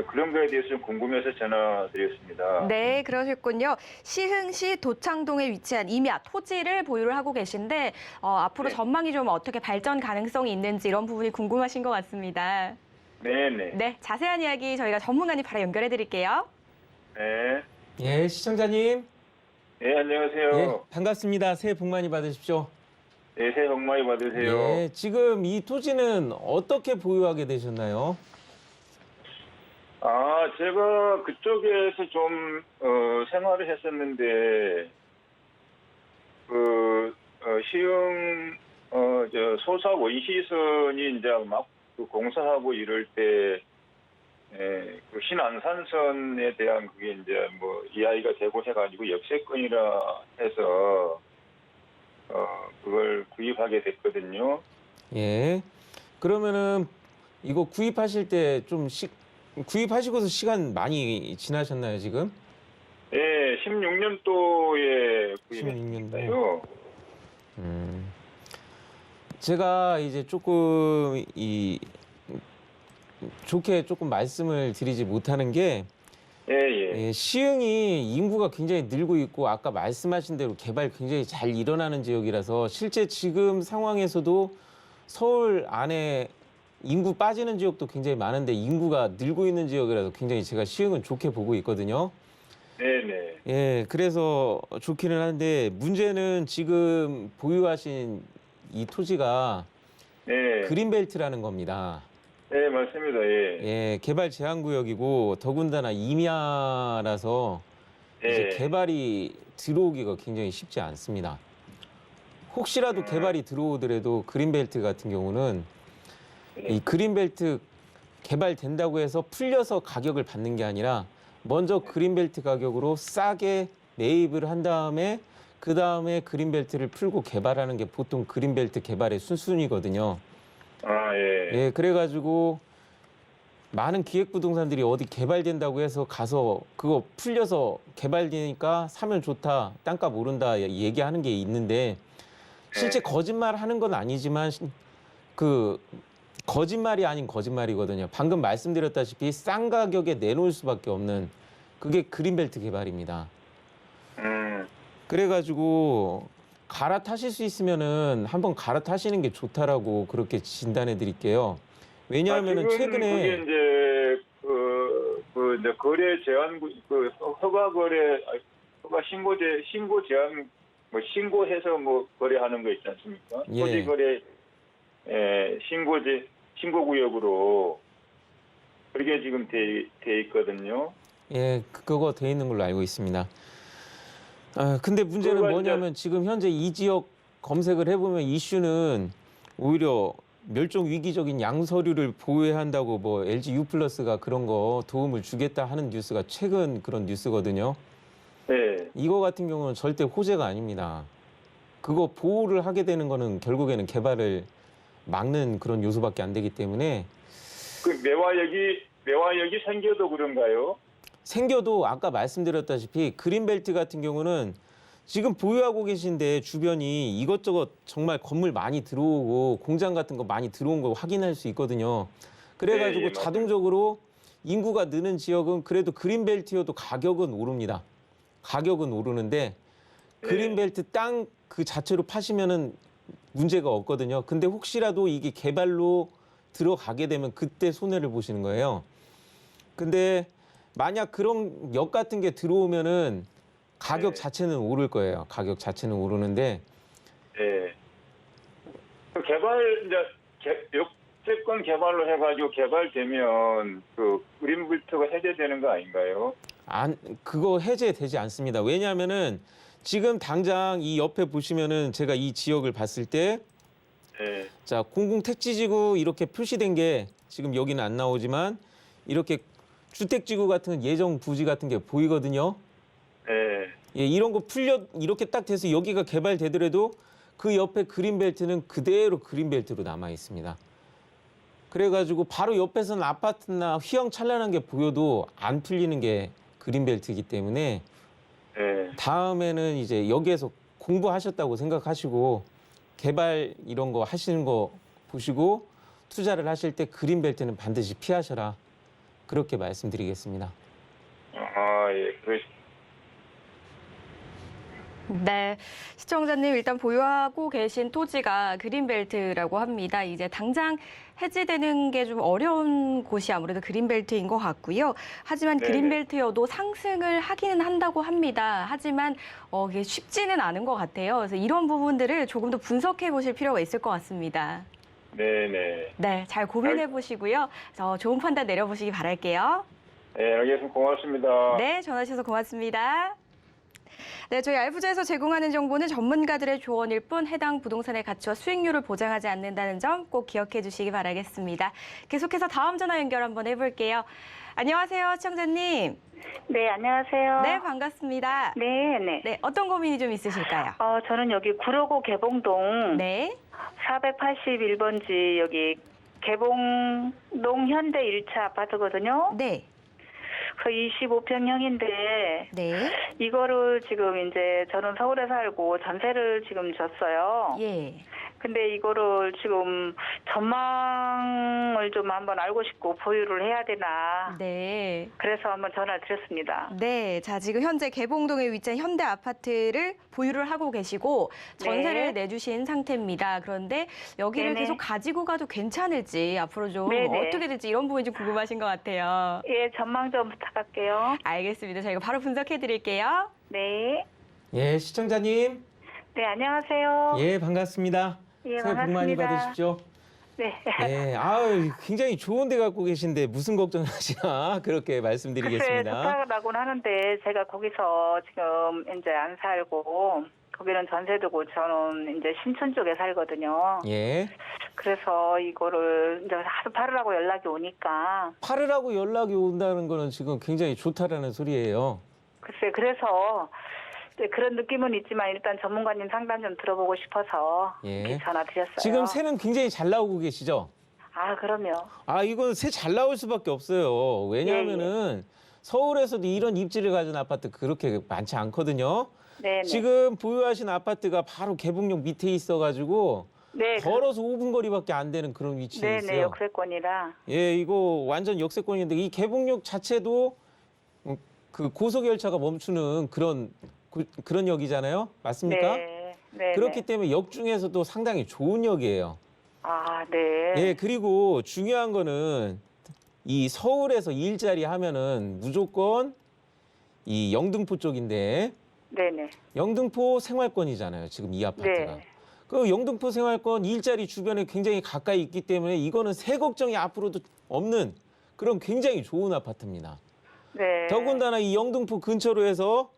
그런 거에 대해서 좀 궁금해서 전화드렸습니다. 네, 그러셨군요. 시흥시 도창동에 위치한 임야, 토지를 보유를 하고 계신데 앞으로 네. 전망이 좀 어떻게 발전 가능성이 있는지 이런 부분이 궁금하신 것 같습니다. 네네. 네, 자세한 이야기 저희가 전문가님 바로 연결해 드릴게요. 네. 예, 시청자님. 네, 안녕하세요. 예, 반갑습니다. 새해 복 많이 받으십시오. 네, 새해 복 많이 받으세요. 예, 지금 이 토지는 어떻게 보유하게 되셨나요? 제가 그쪽에서 좀, 생활을 했었는데, 시흥, 소사 원시선이 이제 막 공사하고 이럴 때, 신안산선에 대한 그게 이제 이야기가 되고 해가지고 역세권이라 해서, 그걸 구입하게 됐거든요. 예. 그러면은 이거 구입하실 때 좀 구입하시고서 시간 많이 지나셨나요, 지금? 예, 16년도에 16년도. 구입했어요. 제가 이제 조금 좋게 조금 말씀을 드리지 못하는 게 예. 시흥이 인구가 굉장히 늘고 있고 아까 말씀하신 대로 개발 굉장히 잘 일어나는 지역이라서 실제 지금 상황에서도 서울 안에 인구 빠지는 지역도 굉장히 많은데 인구가 늘고 있는 지역이라서 굉장히 제가 시흥은 좋게 보고 있거든요. 네네. 예, 그래서 좋기는 한데 문제는 지금 보유하신 이 토지가 네. 그린벨트라는 겁니다. 네, 맞습니다. 예. 예, 개발 제한 구역이고 더군다나 임야라서 이제 예. 개발이 들어오기가 굉장히 쉽지 않습니다. 혹시라도 개발이 들어오더라도 그린벨트 같은 경우는 이 그린벨트 개발된다고 해서 풀려서 가격을 받는 게 아니라 먼저 그린벨트 가격으로 싸게 매입을 한 다음에 그 다음에 그린벨트를 풀고 개발하는 게 보통 그린벨트 개발의 순순이거든요. 아, 예. 예, 그래가지고 많은 기획부동산들이 어디 개발된다고 해서 가서 그거 풀려서 개발되니까 사면 좋다, 땅값 오른다 얘기하는 게 있는데 실제 거짓말 하는 건 아니지만 그 거짓말이 아닌 거짓말이거든요. 방금 말씀드렸다시피 싼 가격에 내놓을 수밖에 없는 그게 그린벨트 개발입니다. 그래가지고 갈아타실 수 있으면은 한번 갈아타시는 게 좋다라고 그렇게 진단해 드릴게요. 왜냐하면은 지금 최근에 그게 이제 이제 거래 제한 허가 거래 허가 신고 제한 뭐 신고해서 뭐 거래하는 거 있지 않습니까? 예. 토지 거래 신고 구역으로 그렇게 지금 돼 있거든요. 예, 그거 돼 있는 걸로 알고 있습니다. 아, 근데 문제는 그거가 뭐냐면 지금 현재 이 지역 검색을 해보면 이슈는 오히려 멸종 위기적인 양서류를 보호해야 한다고 뭐 LG U+가 그런 거 도움을 주겠다 하는 뉴스가 최근 그런 뉴스거든요. 네. 이거 같은 경우는 절대 호재가 아닙니다. 그거 보호를 하게 되는 거는 결국에는 개발을 막는 그런 요소밖에 안 되기 때문에 그 매화역이 생겨도 그런가요? 생겨도 아까 말씀드렸다시피 그린벨트 같은 경우는 지금 보유하고 계신데 주변이 이것저것 정말 건물 많이 들어오고 공장 같은 거 많이 들어온 거 확인할 수 있거든요. 그래가지고 네, 예, 자동적으로 인구가 느는 지역은 그래도 그린벨트여도 가격은 오릅니다. 가격은 오르는데 그린벨트 땅 그 자체로 파시면은 문제가 없거든요. 근데 혹시라도 이게 개발로 들어가게 되면 그때 손해를 보시는 거예요. 근데 만약 그런 역 같은 게 들어오면은 가격 네. 자체는 오를 거예요. 가격 자체는 오르는데 네. 그 역세권 개발로 해가지고 개발되면 그 그린벨트가 해제되는 거 아닌가요? 그거 해제되지 않습니다. 왜냐하면은 지금 당장 이 옆에 보시면은 제가 이 지역을 봤을 때 네. 자, 공공택지지구 이렇게 표시된 게 지금 여기는 안 나오지만 이렇게 주택지구 같은 예정 부지 같은 게 보이거든요. 네. 예, 이런 거 이렇게 딱 돼서 여기가 개발되더라도 그 옆에 그린벨트는 그대로 그린벨트로 남아 있습니다. 그래가지고 바로 옆에서는 아파트나 휘황찬란한 게 보여도 안 풀리는 게 그린벨트이기 때문에 네. 다음에는 이제 여기에서 공부하셨다고 생각하시고 개발 이런 거 하시는 거 보시고 투자를 하실 때 그린벨트는 반드시 피하셔라. 그렇게 말씀드리겠습니다. 아, 예. 네, 시청자님 일단 보유하고 계신 토지가 그린벨트라고 합니다. 이제 당장 해지되는 게 좀 어려운 곳이 아무래도 그린벨트인 것 같고요. 하지만 네네. 그린벨트여도 상승을 하기는 한다고 합니다. 하지만 이게 쉽지는 않은 것 같아요. 그래서 이런 부분들을 조금 더 분석해 보실 필요가 있을 것 같습니다. 네네. 네, 잘 고민해 보시고요. 좋은 판단 내려보시기 바랄게요. 네, 알겠습니다. 고맙습니다. 네, 전화 주셔서 고맙습니다. 네, 저희 알부자에서 제공하는 정보는 전문가들의 조언일 뿐 해당 부동산의 가치와 수익률을 보장하지 않는다는 점 꼭 기억해 주시기 바라겠습니다. 계속해서 다음 전화 연결 한번 해볼게요. 안녕하세요, 시청자님. 네, 안녕하세요. 네, 반갑습니다. 네, 네. 네, 어떤 고민이 좀 있으실까요? 저는 여기 구로구 개봉동 네, 481번지 여기 개봉동 현대 1차 아파트거든요. 네, 그 25평형인데 네, 이거를 지금 이제 저는 서울에 살고 전세를 지금 줬어요. 예, 근데 이거를 지금 전망을 좀 한번 알고 싶고 보유를 해야 되나. 네. 그래서 한번 전화를 드렸습니다. 네. 자, 지금 현재 개봉동에 위치한 현대 아파트를 보유를 하고 계시고 전세를 네. 내주신 상태입니다. 그런데 여기를 네네. 계속 가지고 가도 괜찮을지 앞으로 좀 네네. 어떻게 될지 이런 부분이 좀 궁금하신 것 같아요. 예, 전망 좀 부탁할게요. 알겠습니다. 저희가 바로 분석해 드릴게요. 네. 예, 시청자님. 네, 안녕하세요. 예, 반갑습니다. 예, 새해 복 많이 반갑습니다. 받으십시오. 네. 예, 아유, 굉장히 좋은 데 갖고 계신데 무슨 걱정하시나 그렇게 글쎄, 말씀드리겠습니다. 좋다고는 하는데 제가 거기서 지금 이제 안 살고 거기는 전세 두고 저는 이제 신촌 쪽에 살거든요. 예, 그래서 이거를 이제 하도 팔으라고 연락이 오니까 팔으라고 연락이 온다는 거는 지금 굉장히 좋다라는 소리예요. 글쎄 그래서 이제 그런 느낌은 있지만 일단 전문가님 상담 좀 들어보고 싶어서 예. 이렇게 전화 드렸어요. 지금 새는 굉장히 잘 나오고 계시죠? 아 그럼요. 아, 이건 새 잘 나올 수밖에 없어요. 왜냐하면은 서울에서도 이런 입지를 가진 아파트 그렇게 많지 않거든요. 네네. 지금 보유하신 아파트가 바로 개봉역 밑에 있어가지고 네. 걸어서 5분 거리밖에 안 되는 그런 위치에 네네 있어요. 역세권이라. 예, 이거 완전 역세권인데 이 개봉역 자체도 그 고속열차가 멈추는 그런 역이잖아요. 맞습니까? 네. 네. 그렇기 때문에 역 중에서도 상당히 좋은 역이에요. 아 네. 예, 그리고 중요한 거는 이 서울에서 일자리 하면은 무조건 이 영등포 쪽인데 네네. 영등포 생활권이잖아요. 지금 이 아파트가. 네. 그 영등포 생활권 일자리 주변에 굉장히 가까이 있기 때문에 이거는 세 걱정이 앞으로도 없는 그런 굉장히 좋은 아파트입니다. 네. 더군다나 이 영등포 근처로 해서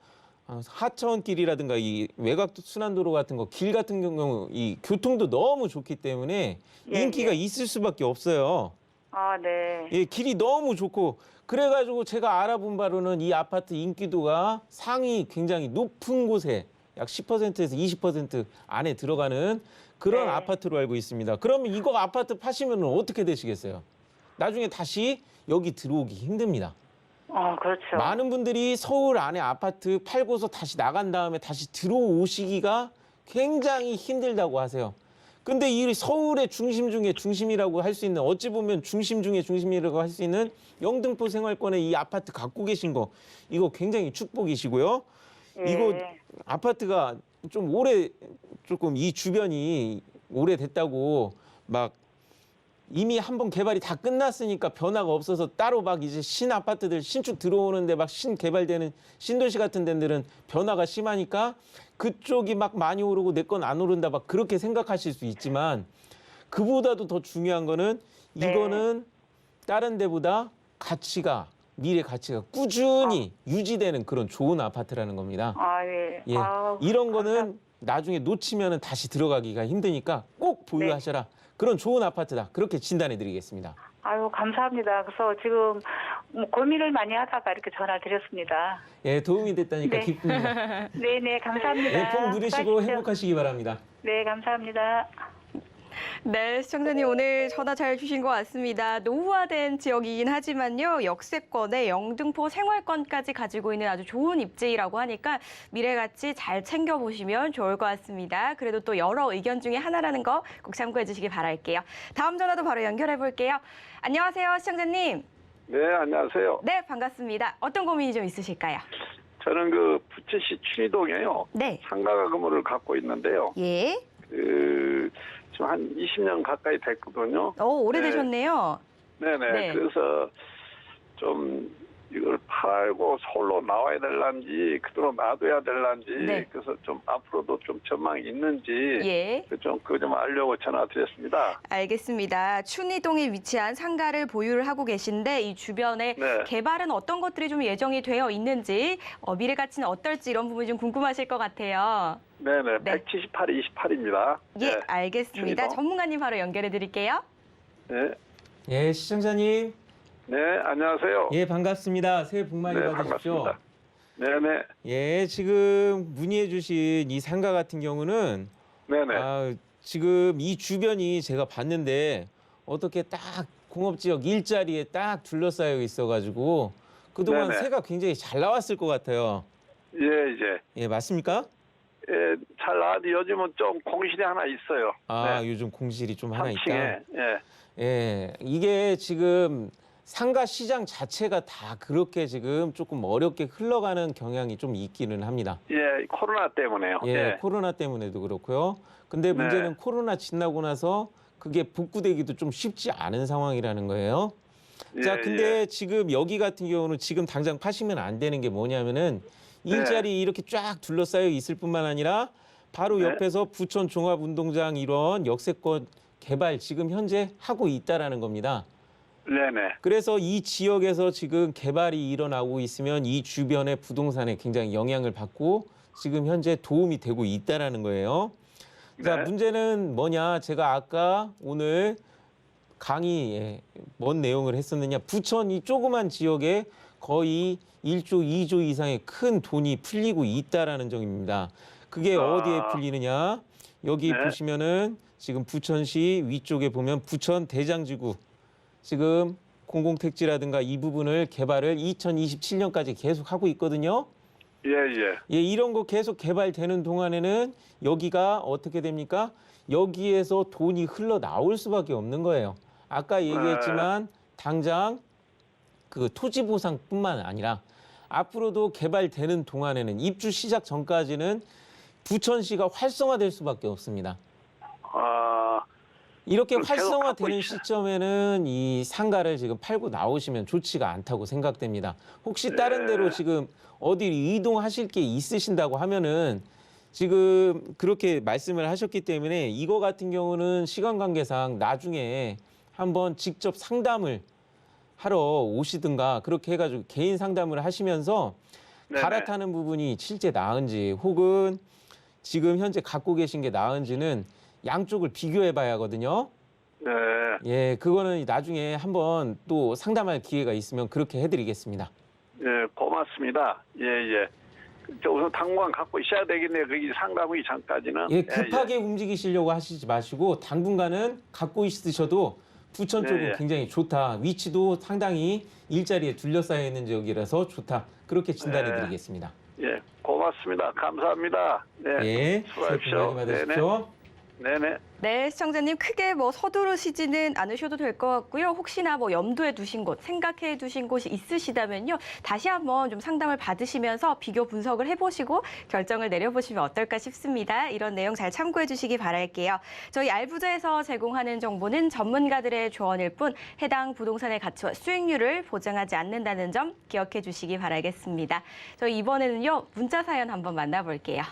하천길이라든가 이 외곽 순환도로 같은 거 길 같은 경우 이 교통도 너무 좋기 때문에 예, 인기가 예. 있을 수밖에 없어요. 아 네. 예, 길이 너무 좋고 그래가지고 제가 알아본 바로는 이 아파트 인기도가 상위 굉장히 높은 곳에 약 10%에서 20% 안에 들어가는 그런 네. 아파트로 알고 있습니다. 그러면 이거 아파트 파시면 어떻게 되시겠어요? 나중에 다시 여기 들어오기 힘듭니다. 그렇죠. 많은 분들이 서울 안에 아파트 팔고서 다시 나간 다음에 다시 들어오시기가 굉장히 힘들다고 하세요. 근데 이 서울의 중심 중에 중심이라고 할 수 있는 어찌 보면 중심 중에 중심이라고 할 수 있는 영등포 생활권에 이 아파트 갖고 계신 거 이거 굉장히 축복이시고요. 예. 이거 아파트가 좀 조금 이 주변이 오래됐다고 막 이미 한번 개발이 다 끝났으니까 변화가 없어서 따로 막 이제 신 아파트들 신축 들어오는데 막 신개발되는 신도시 같은 데들은 변화가 심하니까 그쪽이 막 많이 오르고 내 건 안 오른다 막 그렇게 생각하실 수 있지만 그보다도 더 중요한 거는 네. 이거는 다른 데보다 미래 가치가 꾸준히 유지되는 그런 좋은 아파트라는 겁니다. 아 예. 예, 아우, 이런 거는 감사합니다. 나중에 놓치면은 다시 들어가기가 힘드니까 꼭 보유하셔라. 그런 좋은 아파트다. 그렇게 진단해 드리겠습니다. 아유 감사합니다. 그래서 지금 고민을 많이 하다가 이렇게 전화 드렸습니다. 예, 도움이 됐다니까 네. 기쁩니다. 네네 감사합니다. 예, 복 누리시고 수고하십시오. 행복하시기 바랍니다. 네 감사합니다. 네, 시청자님 오늘 전화 잘 주신 것 같습니다. 노후화된 지역이긴 하지만요. 역세권에 영등포 생활권까지 가지고 있는 아주 좋은 입지라고 하니까 미래가치 잘 챙겨보시면 좋을 것 같습니다. 그래도 또 여러 의견 중에 하나라는 거 꼭 참고해 주시기 바랄게요. 다음 전화도 바로 연결해 볼게요. 안녕하세요, 시청자님. 네, 안녕하세요. 네, 반갑습니다. 어떤 고민이 좀 있으실까요? 저는 그 부천시 춘희동에요. 네. 상가 건물을 갖고 있는데요. 예. 지금 한 20년 가까이 됐거든요. 오래되셨네요. 네네. 네. 그래서 좀 이걸 팔고 서울로 나와야 될란지 그대로 놔둬야 될란지 네. 그래서 좀 앞으로도 좀 전망이 있는지 예. 그거 좀 알려고 전화드렸습니다. 알겠습니다. 춘희동에 위치한 상가를 보유를 하고 계신데 이 주변에 네. 개발은 어떤 것들이 좀 예정이 되어 있는지 미래 가치는 어떨지 이런 부분이 좀 궁금하실 것 같아요. 네네. 네. 178에 28입니다. 예, 알겠습니다. 춘희동. 전문가님 바로 연결해 드릴게요. 네. 예, 시청자님. 네, 안녕하세요. 예, 반갑습니다. 새해 복 많이 네, 받으십시오. 반갑습니다. 네네. 예, 지금 문의해 주신 이 상가 같은 경우는 네네. 지금 이 주변이 제가 봤는데 어떻게 딱 공업지역 일자리에 딱 둘러싸여 있어가지고 그동안 네네. 새가 굉장히 잘 나왔을 것 같아요. 예, 이제. 예, 맞습니까? 예, 잘 나왔는데 요즘은 좀 공실이 하나 있어요. 아, 네. 요즘 공실이 좀 하나 있다. 3층에. 예. 예, 이게 지금 상가 시장 자체가 다 그렇게 지금 조금 어렵게 흘러가는 경향이 좀 있기는 합니다. 예, 코로나 때문에요. 예, 예. 코로나 때문에도 그렇고요. 근데 네. 문제는 코로나 지나고 나서 그게 복구되기도 좀 쉽지 않은 상황이라는 거예요. 자, 예, 근데 지금 여기 같은 경우는 지금 당장 파시면 안 되는 게 뭐냐면은 일자리 이렇게 쫙 둘러싸여 있을 뿐만 아니라 바로 네. 옆에서 부천 종합운동장 이런 역세권 개발 지금 현재 하고 있다라는 겁니다. 네네. 그래서 이 지역에서 지금 개발이 일어나고 있으면 이 주변의 부동산에 굉장히 영향을 받고 지금 현재 도움이 되고 있다라는 거예요. 자, 네. 문제는 뭐냐? 제가 아까 오늘 강의에 뭔 내용을 했었느냐? 부천 이 조그만 지역에 거의 1조, 2조 이상의 큰 돈이 풀리고 있다라는 점입니다. 그게 어디에 풀리느냐? 여기 네. 보시면은 지금 부천시 위쪽에 보면 부천 대장지구 지금 공공택지라든가 이 부분을 개발을 2027년까지 계속 하고 있거든요. 예, 예. 예, 이런 거 계속 개발되는 동안에는 여기가 어떻게 됩니까? 여기에서 돈이 흘러나올 수밖에 없는 거예요. 아까 얘기했지만 당장 그 토지 보상뿐만 아니라 앞으로도 개발되는 동안에는 입주 시작 전까지는 부천시가 활성화될 수밖에 없습니다. 아, 이렇게 그럼 계속 갖고 활성화되는 있죠. 시점에는 이 상가를 지금 팔고 나오시면 좋지가 않다고 생각됩니다. 혹시 다른 데로 지금 어디 이동하실 게 있으신다고 하면은 지금 그렇게 말씀을 하셨기 때문에 이거 같은 경우는 시간 관계상 나중에 한번 직접 상담을 하러 오시든가 그렇게 해가지고 개인 상담을 하시면서 네네. 갈아타는 부분이 실제 나은지 혹은 지금 현재 갖고 계신 게 나은지는 양쪽을 비교해 봐야 하거든요. 네. 예, 그거는 나중에 한번 또 상담할 기회가 있으면 그렇게 해드리겠습니다. 예, 고맙습니다. 예, 예. 저 우선 당분간 갖고 있어야 되겠네요. 거기 상가구이 전까지는. 예, 급하게 움직이시려고 하시지 마시고 당분간은 갖고 있으셔도 부천 네, 쪽은 예. 굉장히 좋다. 위치도 상당히 일자리에 둘러싸여 있는 지역이라서 좋다. 그렇게 진단해 네. 드리겠습니다. 예, 고맙습니다. 감사합니다. 네. 예, 수고하십시오. 새해 복 많이 받으십시오. 네네. 네, 시청자님 크게 서두르시지는 않으셔도 될 것 같고요. 혹시나 염두에 두신 곳, 생각해 두신 곳이 있으시다면요. 다시 한번 좀 상담을 받으시면서 비교 분석을 해보시고 결정을 내려보시면 어떨까 싶습니다. 이런 내용 잘 참고해 주시기 바랄게요. 저희 알부자에서 제공하는 정보는 전문가들의 조언일 뿐 해당 부동산의 가치와 수익률을 보장하지 않는다는 점 기억해 주시기 바라겠습니다. 저희 이번에는요. 문자 사연 한번 만나볼게요.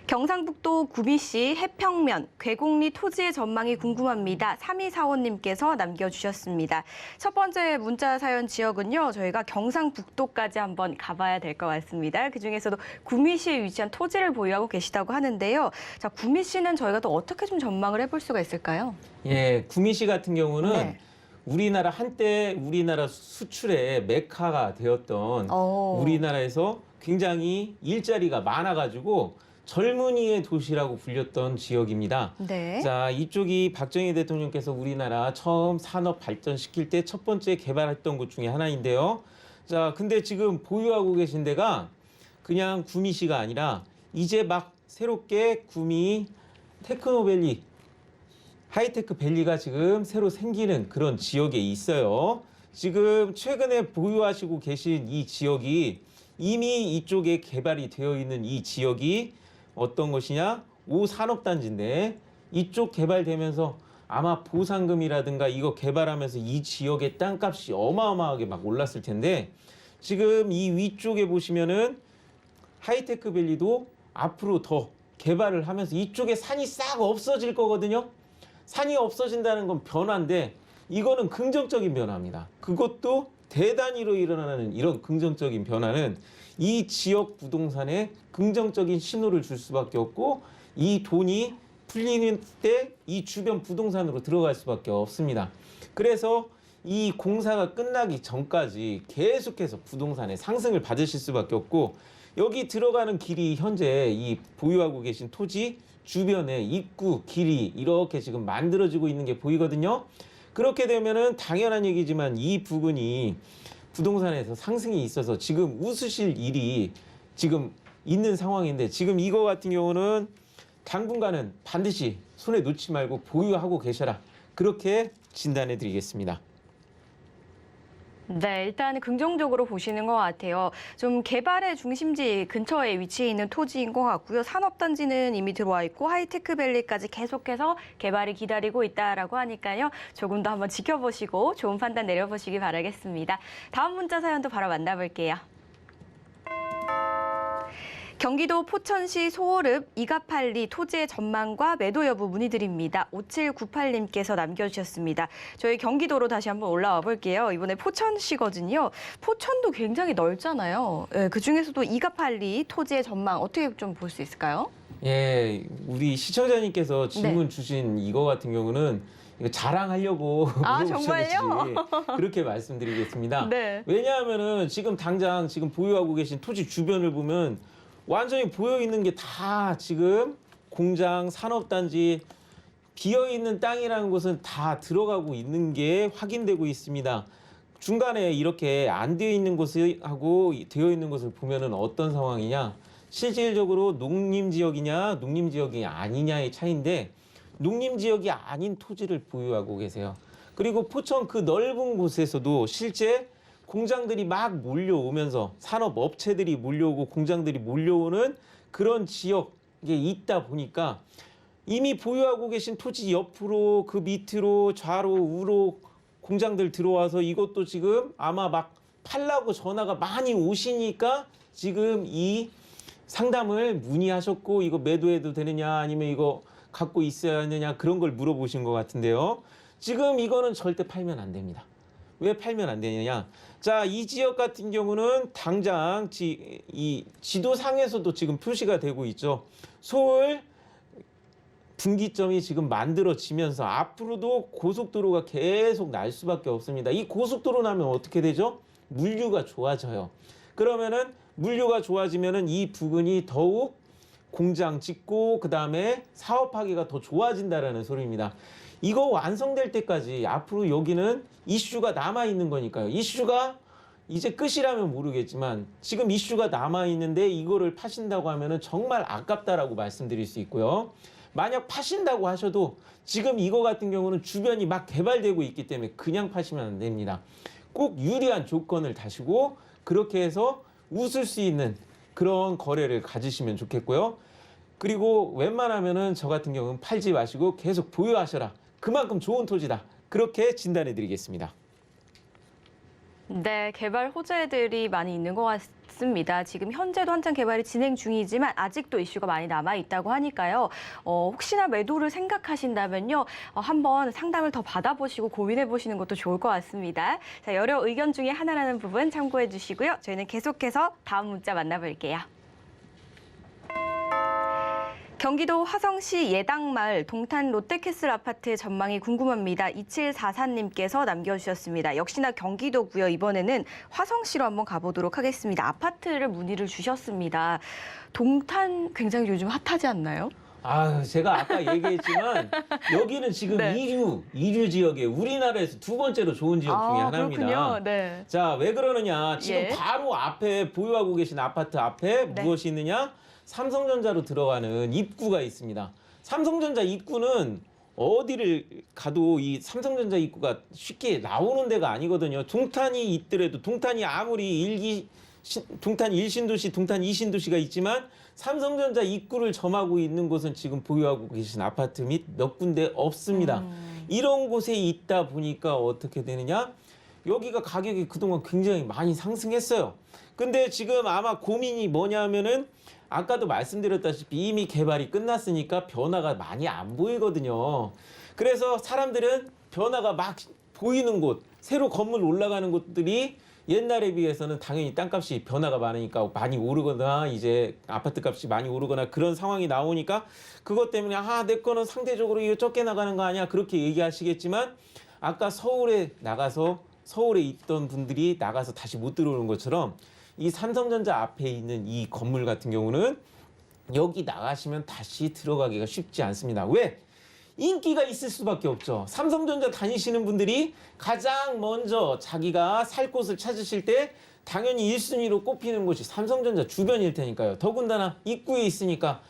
경상북도 구미시 해평면 괴곡리 토지의 전망이 궁금합니다. 3245님께서 남겨주셨습니다. 첫 번째 문자 사연 지역은요. 저희가 경상북도까지 한번 가봐야 될 것 같습니다. 그중에서도 구미시에 위치한 토지를 보유하고 계시다고 하는데요. 자, 구미시는 저희가 또 어떻게 좀 전망을 해볼 수가 있을까요? 예, 구미시 같은 경우는 네. 우리나라 한때 우리나라 수출의 메카가 되었던 우리나라에서 굉장히 일자리가 많아가지고 젊은이의 도시라고 불렸던 지역입니다. 네. 자, 이쪽이 박정희 대통령께서 우리나라 처음 산업 발전시킬 때 첫 번째 개발했던 곳 중에 하나인데요. 자, 근데 지금 보유하고 계신 데가 그냥 구미시가 아니라 이제 막 새롭게 구미 테크노밸리, 하이테크 밸리가 지금 새로 생기는 그런 지역에 있어요. 지금 최근에 보유하시고 계신 이 지역이 이미 이쪽에 개발이 되어 있는 이 지역이 어떤 것이냐? 5산업단지인데 이쪽 개발되면서 아마 보상금이라든가 이거 개발하면서 이 지역의 땅값이 어마어마하게 막 올랐을 텐데 지금 이 위쪽에 보시면은 하이테크 밸리도 앞으로 더 개발을 하면서 이쪽에 산이 싹 없어질 거거든요. 산이 없어진다는 건 변화인데 이거는 긍정적인 변화입니다. 그것도 대단위로 일어나는 이런 긍정적인 변화는 이 지역 부동산에 긍정적인 신호를 줄 수밖에 없고 이 돈이 풀리는 때 이 주변 부동산으로 들어갈 수밖에 없습니다. 그래서 이 공사가 끝나기 전까지 계속해서 부동산의 상승을 받으실 수밖에 없고 여기 들어가는 길이 현재 이 보유하고 계신 토지 주변에 입구 길이 이렇게 지금 만들어지고 있는 게 보이거든요. 그렇게 되면은 당연한 얘기지만 이 부분이 부동산에서 상승이 있어서 지금 웃으실 일이 지금 있는 상황인데 지금 이거 같은 경우는 당분간은 반드시 손에 놓지 말고 보유하고 계셔라. 그렇게 진단해 드리겠습니다. 네, 일단 긍정적으로 보시는 것 같아요. 좀 개발의 중심지 근처에 위치해 있는 토지인 것 같고요. 산업단지는 이미 들어와 있고 하이테크밸리까지 계속해서 개발이 기다리고 있다라고 하니까요. 조금 더 한번 지켜보시고 좋은 판단 내려보시기 바라겠습니다. 다음 문자 사연도 바로 만나볼게요. 경기도 포천시 소월읍 이가팔리 토지의 전망과 매도 여부 문의드립니다. 5798님께서 남겨주셨습니다. 저희 경기도로 다시 한번 올라와 볼게요. 이번에 포천시거든요. 포천도 굉장히 넓잖아요. 네, 그중에서도 이가팔리 토지의 전망 어떻게 좀 볼 수 있을까요? 예, 우리 시청자님께서 질문 주신 이거 같은 경우는 이거 자랑하려고 물어보셨는지 그렇게 말씀드리겠습니다. 네. 왜냐하면은 지금 당장 지금 보유하고 계신 토지 주변을 보면 완전히 보여 있는 게 다 지금 공장, 산업단지, 비어 있는 땅이라는 곳은 다 들어가고 있는 게 확인되고 있습니다. 중간에 이렇게 안 되어 있는 곳하고 되어 있는 곳을 보면은 어떤 상황이냐? 실질적으로 농림지역이냐, 농림지역이 아니냐의 차이인데 농림지역이 아닌 토지를 보유하고 계세요. 그리고 포천 그 넓은 곳에서도 실제 공장들이 막 몰려오면서 산업업체들이 몰려오고 공장들이 몰려오는 그런 지역에 있다 보니까 이미 보유하고 계신 토지 옆으로 그 밑으로 좌로 우로 공장들 들어와서 이것도 지금 아마 막 팔라고 전화가 많이 오시니까 지금 이 상담을 문의하셨고 이거 매도해도 되느냐 아니면 이거 갖고 있어야 하느냐 그런 걸 물어보신 것 같은데요. 지금 이거는 절대 팔면 안 됩니다. 왜 팔면 안 되느냐? 자, 이 지역 같은 경우는 당장 이 지도상에서도 지금 표시가 되고 있죠. 서울 분기점이 지금 만들어지면서 앞으로도 고속도로가 계속 날 수밖에 없습니다. 이 고속도로 나면 어떻게 되죠? 물류가 좋아져요. 그러면은 물류가 좋아지면은 이 부근이 더욱 공장 짓고 그다음에 사업하기가 더 좋아진다라는 소리입니다. 이거 완성될 때까지 앞으로 여기는 이슈가 남아있는 거니까요. 이슈가 이제 끝이라면 모르겠지만 지금 이슈가 남아있는데 이거를 파신다고 하면은 정말 아깝다라고 말씀드릴 수 있고요. 만약 파신다고 하셔도 지금 이거 같은 경우는 주변이 막 개발되고 있기 때문에 그냥 파시면 안 됩니다. 꼭 유리한 조건을 다시고 그렇게 해서 웃을 수 있는 그런 거래를 가지시면 좋겠고요. 그리고 웬만하면은 저 같은 경우는 팔지 마시고 계속 보유하셔라. 그만큼 좋은 토지다. 그렇게 진단해 드리겠습니다. 네, 개발 호재들이 많이 있는 것 같습니다. 지금 현재도 한창 개발이 진행 중이지만 아직도 이슈가 많이 남아 있다고 하니까요. 혹시나 매도를 생각하신다면요. 한번 상담을 더 받아보시고 고민해 보시는 것도 좋을 것 같습니다. 자, 여러 의견 중에 하나라는 부분 참고해 주시고요. 저희는 계속해서 다음 문자 만나볼게요. 경기도 화성시 예당마을 동탄 롯데캐슬 아파트의 전망이 궁금합니다. 2744님께서 남겨주셨습니다. 역시나 경기도고요. 이번에는 화성시로 한번 가보도록 하겠습니다. 아파트를 문의를 주셨습니다. 동탄 굉장히 요즘 핫하지 않나요? 아, 제가 아까 얘기했지만 여기는 지금 네. 이류 지역에 우리나라에서 두 번째로 좋은 지역 중에 하나입니다. 그렇군요. 네. 자, 왜 그러느냐? 지금 예. 바로 앞에 보유하고 계신 아파트 앞에 네. 무엇이 있느냐? 삼성전자로 들어가는 입구가 있습니다. 삼성전자 입구는 어디를 가도 이 삼성전자 입구가 쉽게 나오는 데가 아니거든요. 동탄이 있더라도 동탄이 아무리 동탄 1신도시, 동탄 2신도시가 있지만 삼성전자 입구를 점하고 있는 곳은 지금 보유하고 계신 아파트 및 몇 군데 없습니다. 이런 곳에 있다 보니까 어떻게 되느냐? 여기가 가격이 그동안 굉장히 많이 상승했어요. 근데 지금 아마 고민이 뭐냐면은 아까도 말씀드렸다시피 이미 개발이 끝났으니까 변화가 많이 안 보이거든요. 그래서 사람들은 변화가 막 보이는 곳, 새로 건물 올라가는 곳들이 옛날에 비해서는 당연히 땅값이 변화가 많으니까 많이 오르거나 이제 아파트 값이 많이 오르거나 그런 상황이 나오니까 그것 때문에 내 거는 상대적으로 이거 적게 나가는 거 아니야 그렇게 얘기하시겠지만 아까 서울에 있던 분들이 나가서 다시 못 들어오는 것처럼 이 삼성전자 앞에 있는 이 건물 같은 경우는 여기 나가시면 다시 들어가기가 쉽지 않습니다. 왜? 인기가 있을 수밖에 없죠. 삼성전자 다니시는 분들이 가장 먼저 자기가 살 곳을 찾으실 때 당연히 1순위로 꼽히는 곳이 삼성전자 주변일 테니까요. 더군다나 입구에 있으니까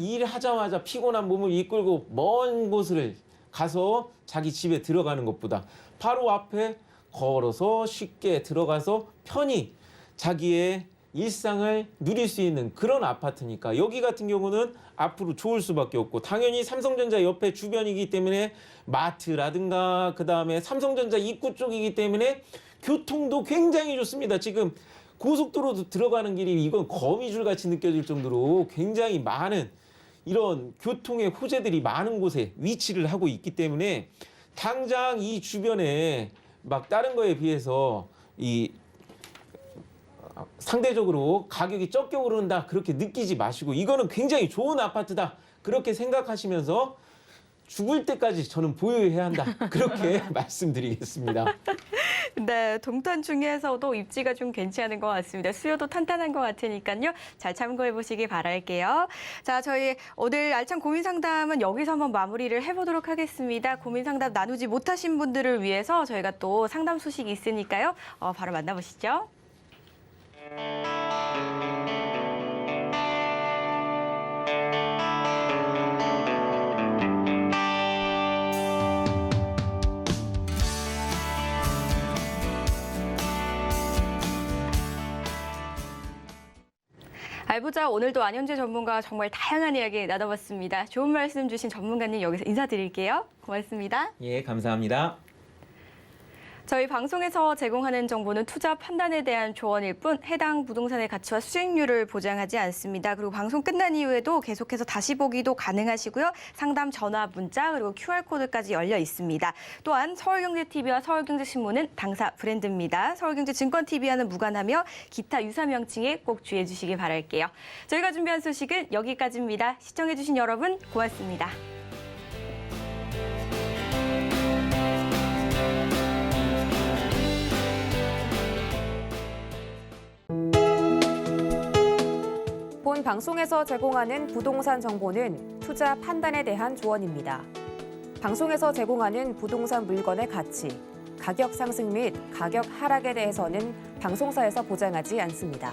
일하자마자 피곤한 몸을 이끌고 먼 곳을 가서 자기 집에 들어가는 것보다 바로 앞에 걸어서 쉽게 들어가서 편히 자기의 일상을 누릴 수 있는 그런 아파트니까 여기 같은 경우는 앞으로 좋을 수밖에 없고, 당연히 삼성전자 옆에 주변이기 때문에 마트라든가 그다음에 삼성전자 입구 쪽이기 때문에 교통도 굉장히 좋습니다. 지금 고속도로도 들어가는 길이 이건 거미줄 같이 느껴질 정도로 굉장히 많은 이런 교통의 호재들이 많은 곳에 위치를 하고 있기 때문에 당장 이 주변에 막 다른 거에 비해서 이 상대적으로 가격이 적게 오른다 그렇게 느끼지 마시고 이거는 굉장히 좋은 아파트다 그렇게 생각하시면서 죽을 때까지 저는 보유해야 한다 그렇게 말씀드리겠습니다. 네, 동탄 중에서도 입지가 좀 괜찮은 것 같습니다. 수요도 탄탄한 것 같으니까요. 잘 참고해 보시기 바랄게요. 자, 저희 오늘 알찬 고민 상담은 여기서 한번 마무리를 해보도록 하겠습니다. 고민 상담 나누지 못하신 분들을 위해서 저희가 또 상담 소식이 있으니까요. 바로 만나보시죠. 알부자 오늘도 안현재 전문가와 정말 다양한 이야기 나눠봤습니다. 좋은 말씀 주신 전문가님 여기서 인사드릴게요. 고맙습니다. 예, 감사합니다. 저희 방송에서 제공하는 정보는 투자 판단에 대한 조언일 뿐 해당 부동산의 가치와 수익률을 보장하지 않습니다. 그리고 방송 끝난 이후에도 계속해서 다시 보기도 가능하시고요. 상담 전화, 문자 그리고 QR코드까지 열려 있습니다. 또한 서울경제TV와 서울경제신문은 당사 브랜드입니다. 서울경제증권TV와는 무관하며 기타 유사 명칭에 꼭 주의해 주시기 바랄게요. 저희가 준비한 소식은 여기까지입니다. 시청해 주신 여러분 고맙습니다. 본 방송에서 제공하는 부동산 정보는 투자 판단에 대한 조언입니다. 방송에서 제공하는 부동산 물건의 가치, 가격 상승 및 가격 하락에 대해서는 방송사에서 보장하지 않습니다.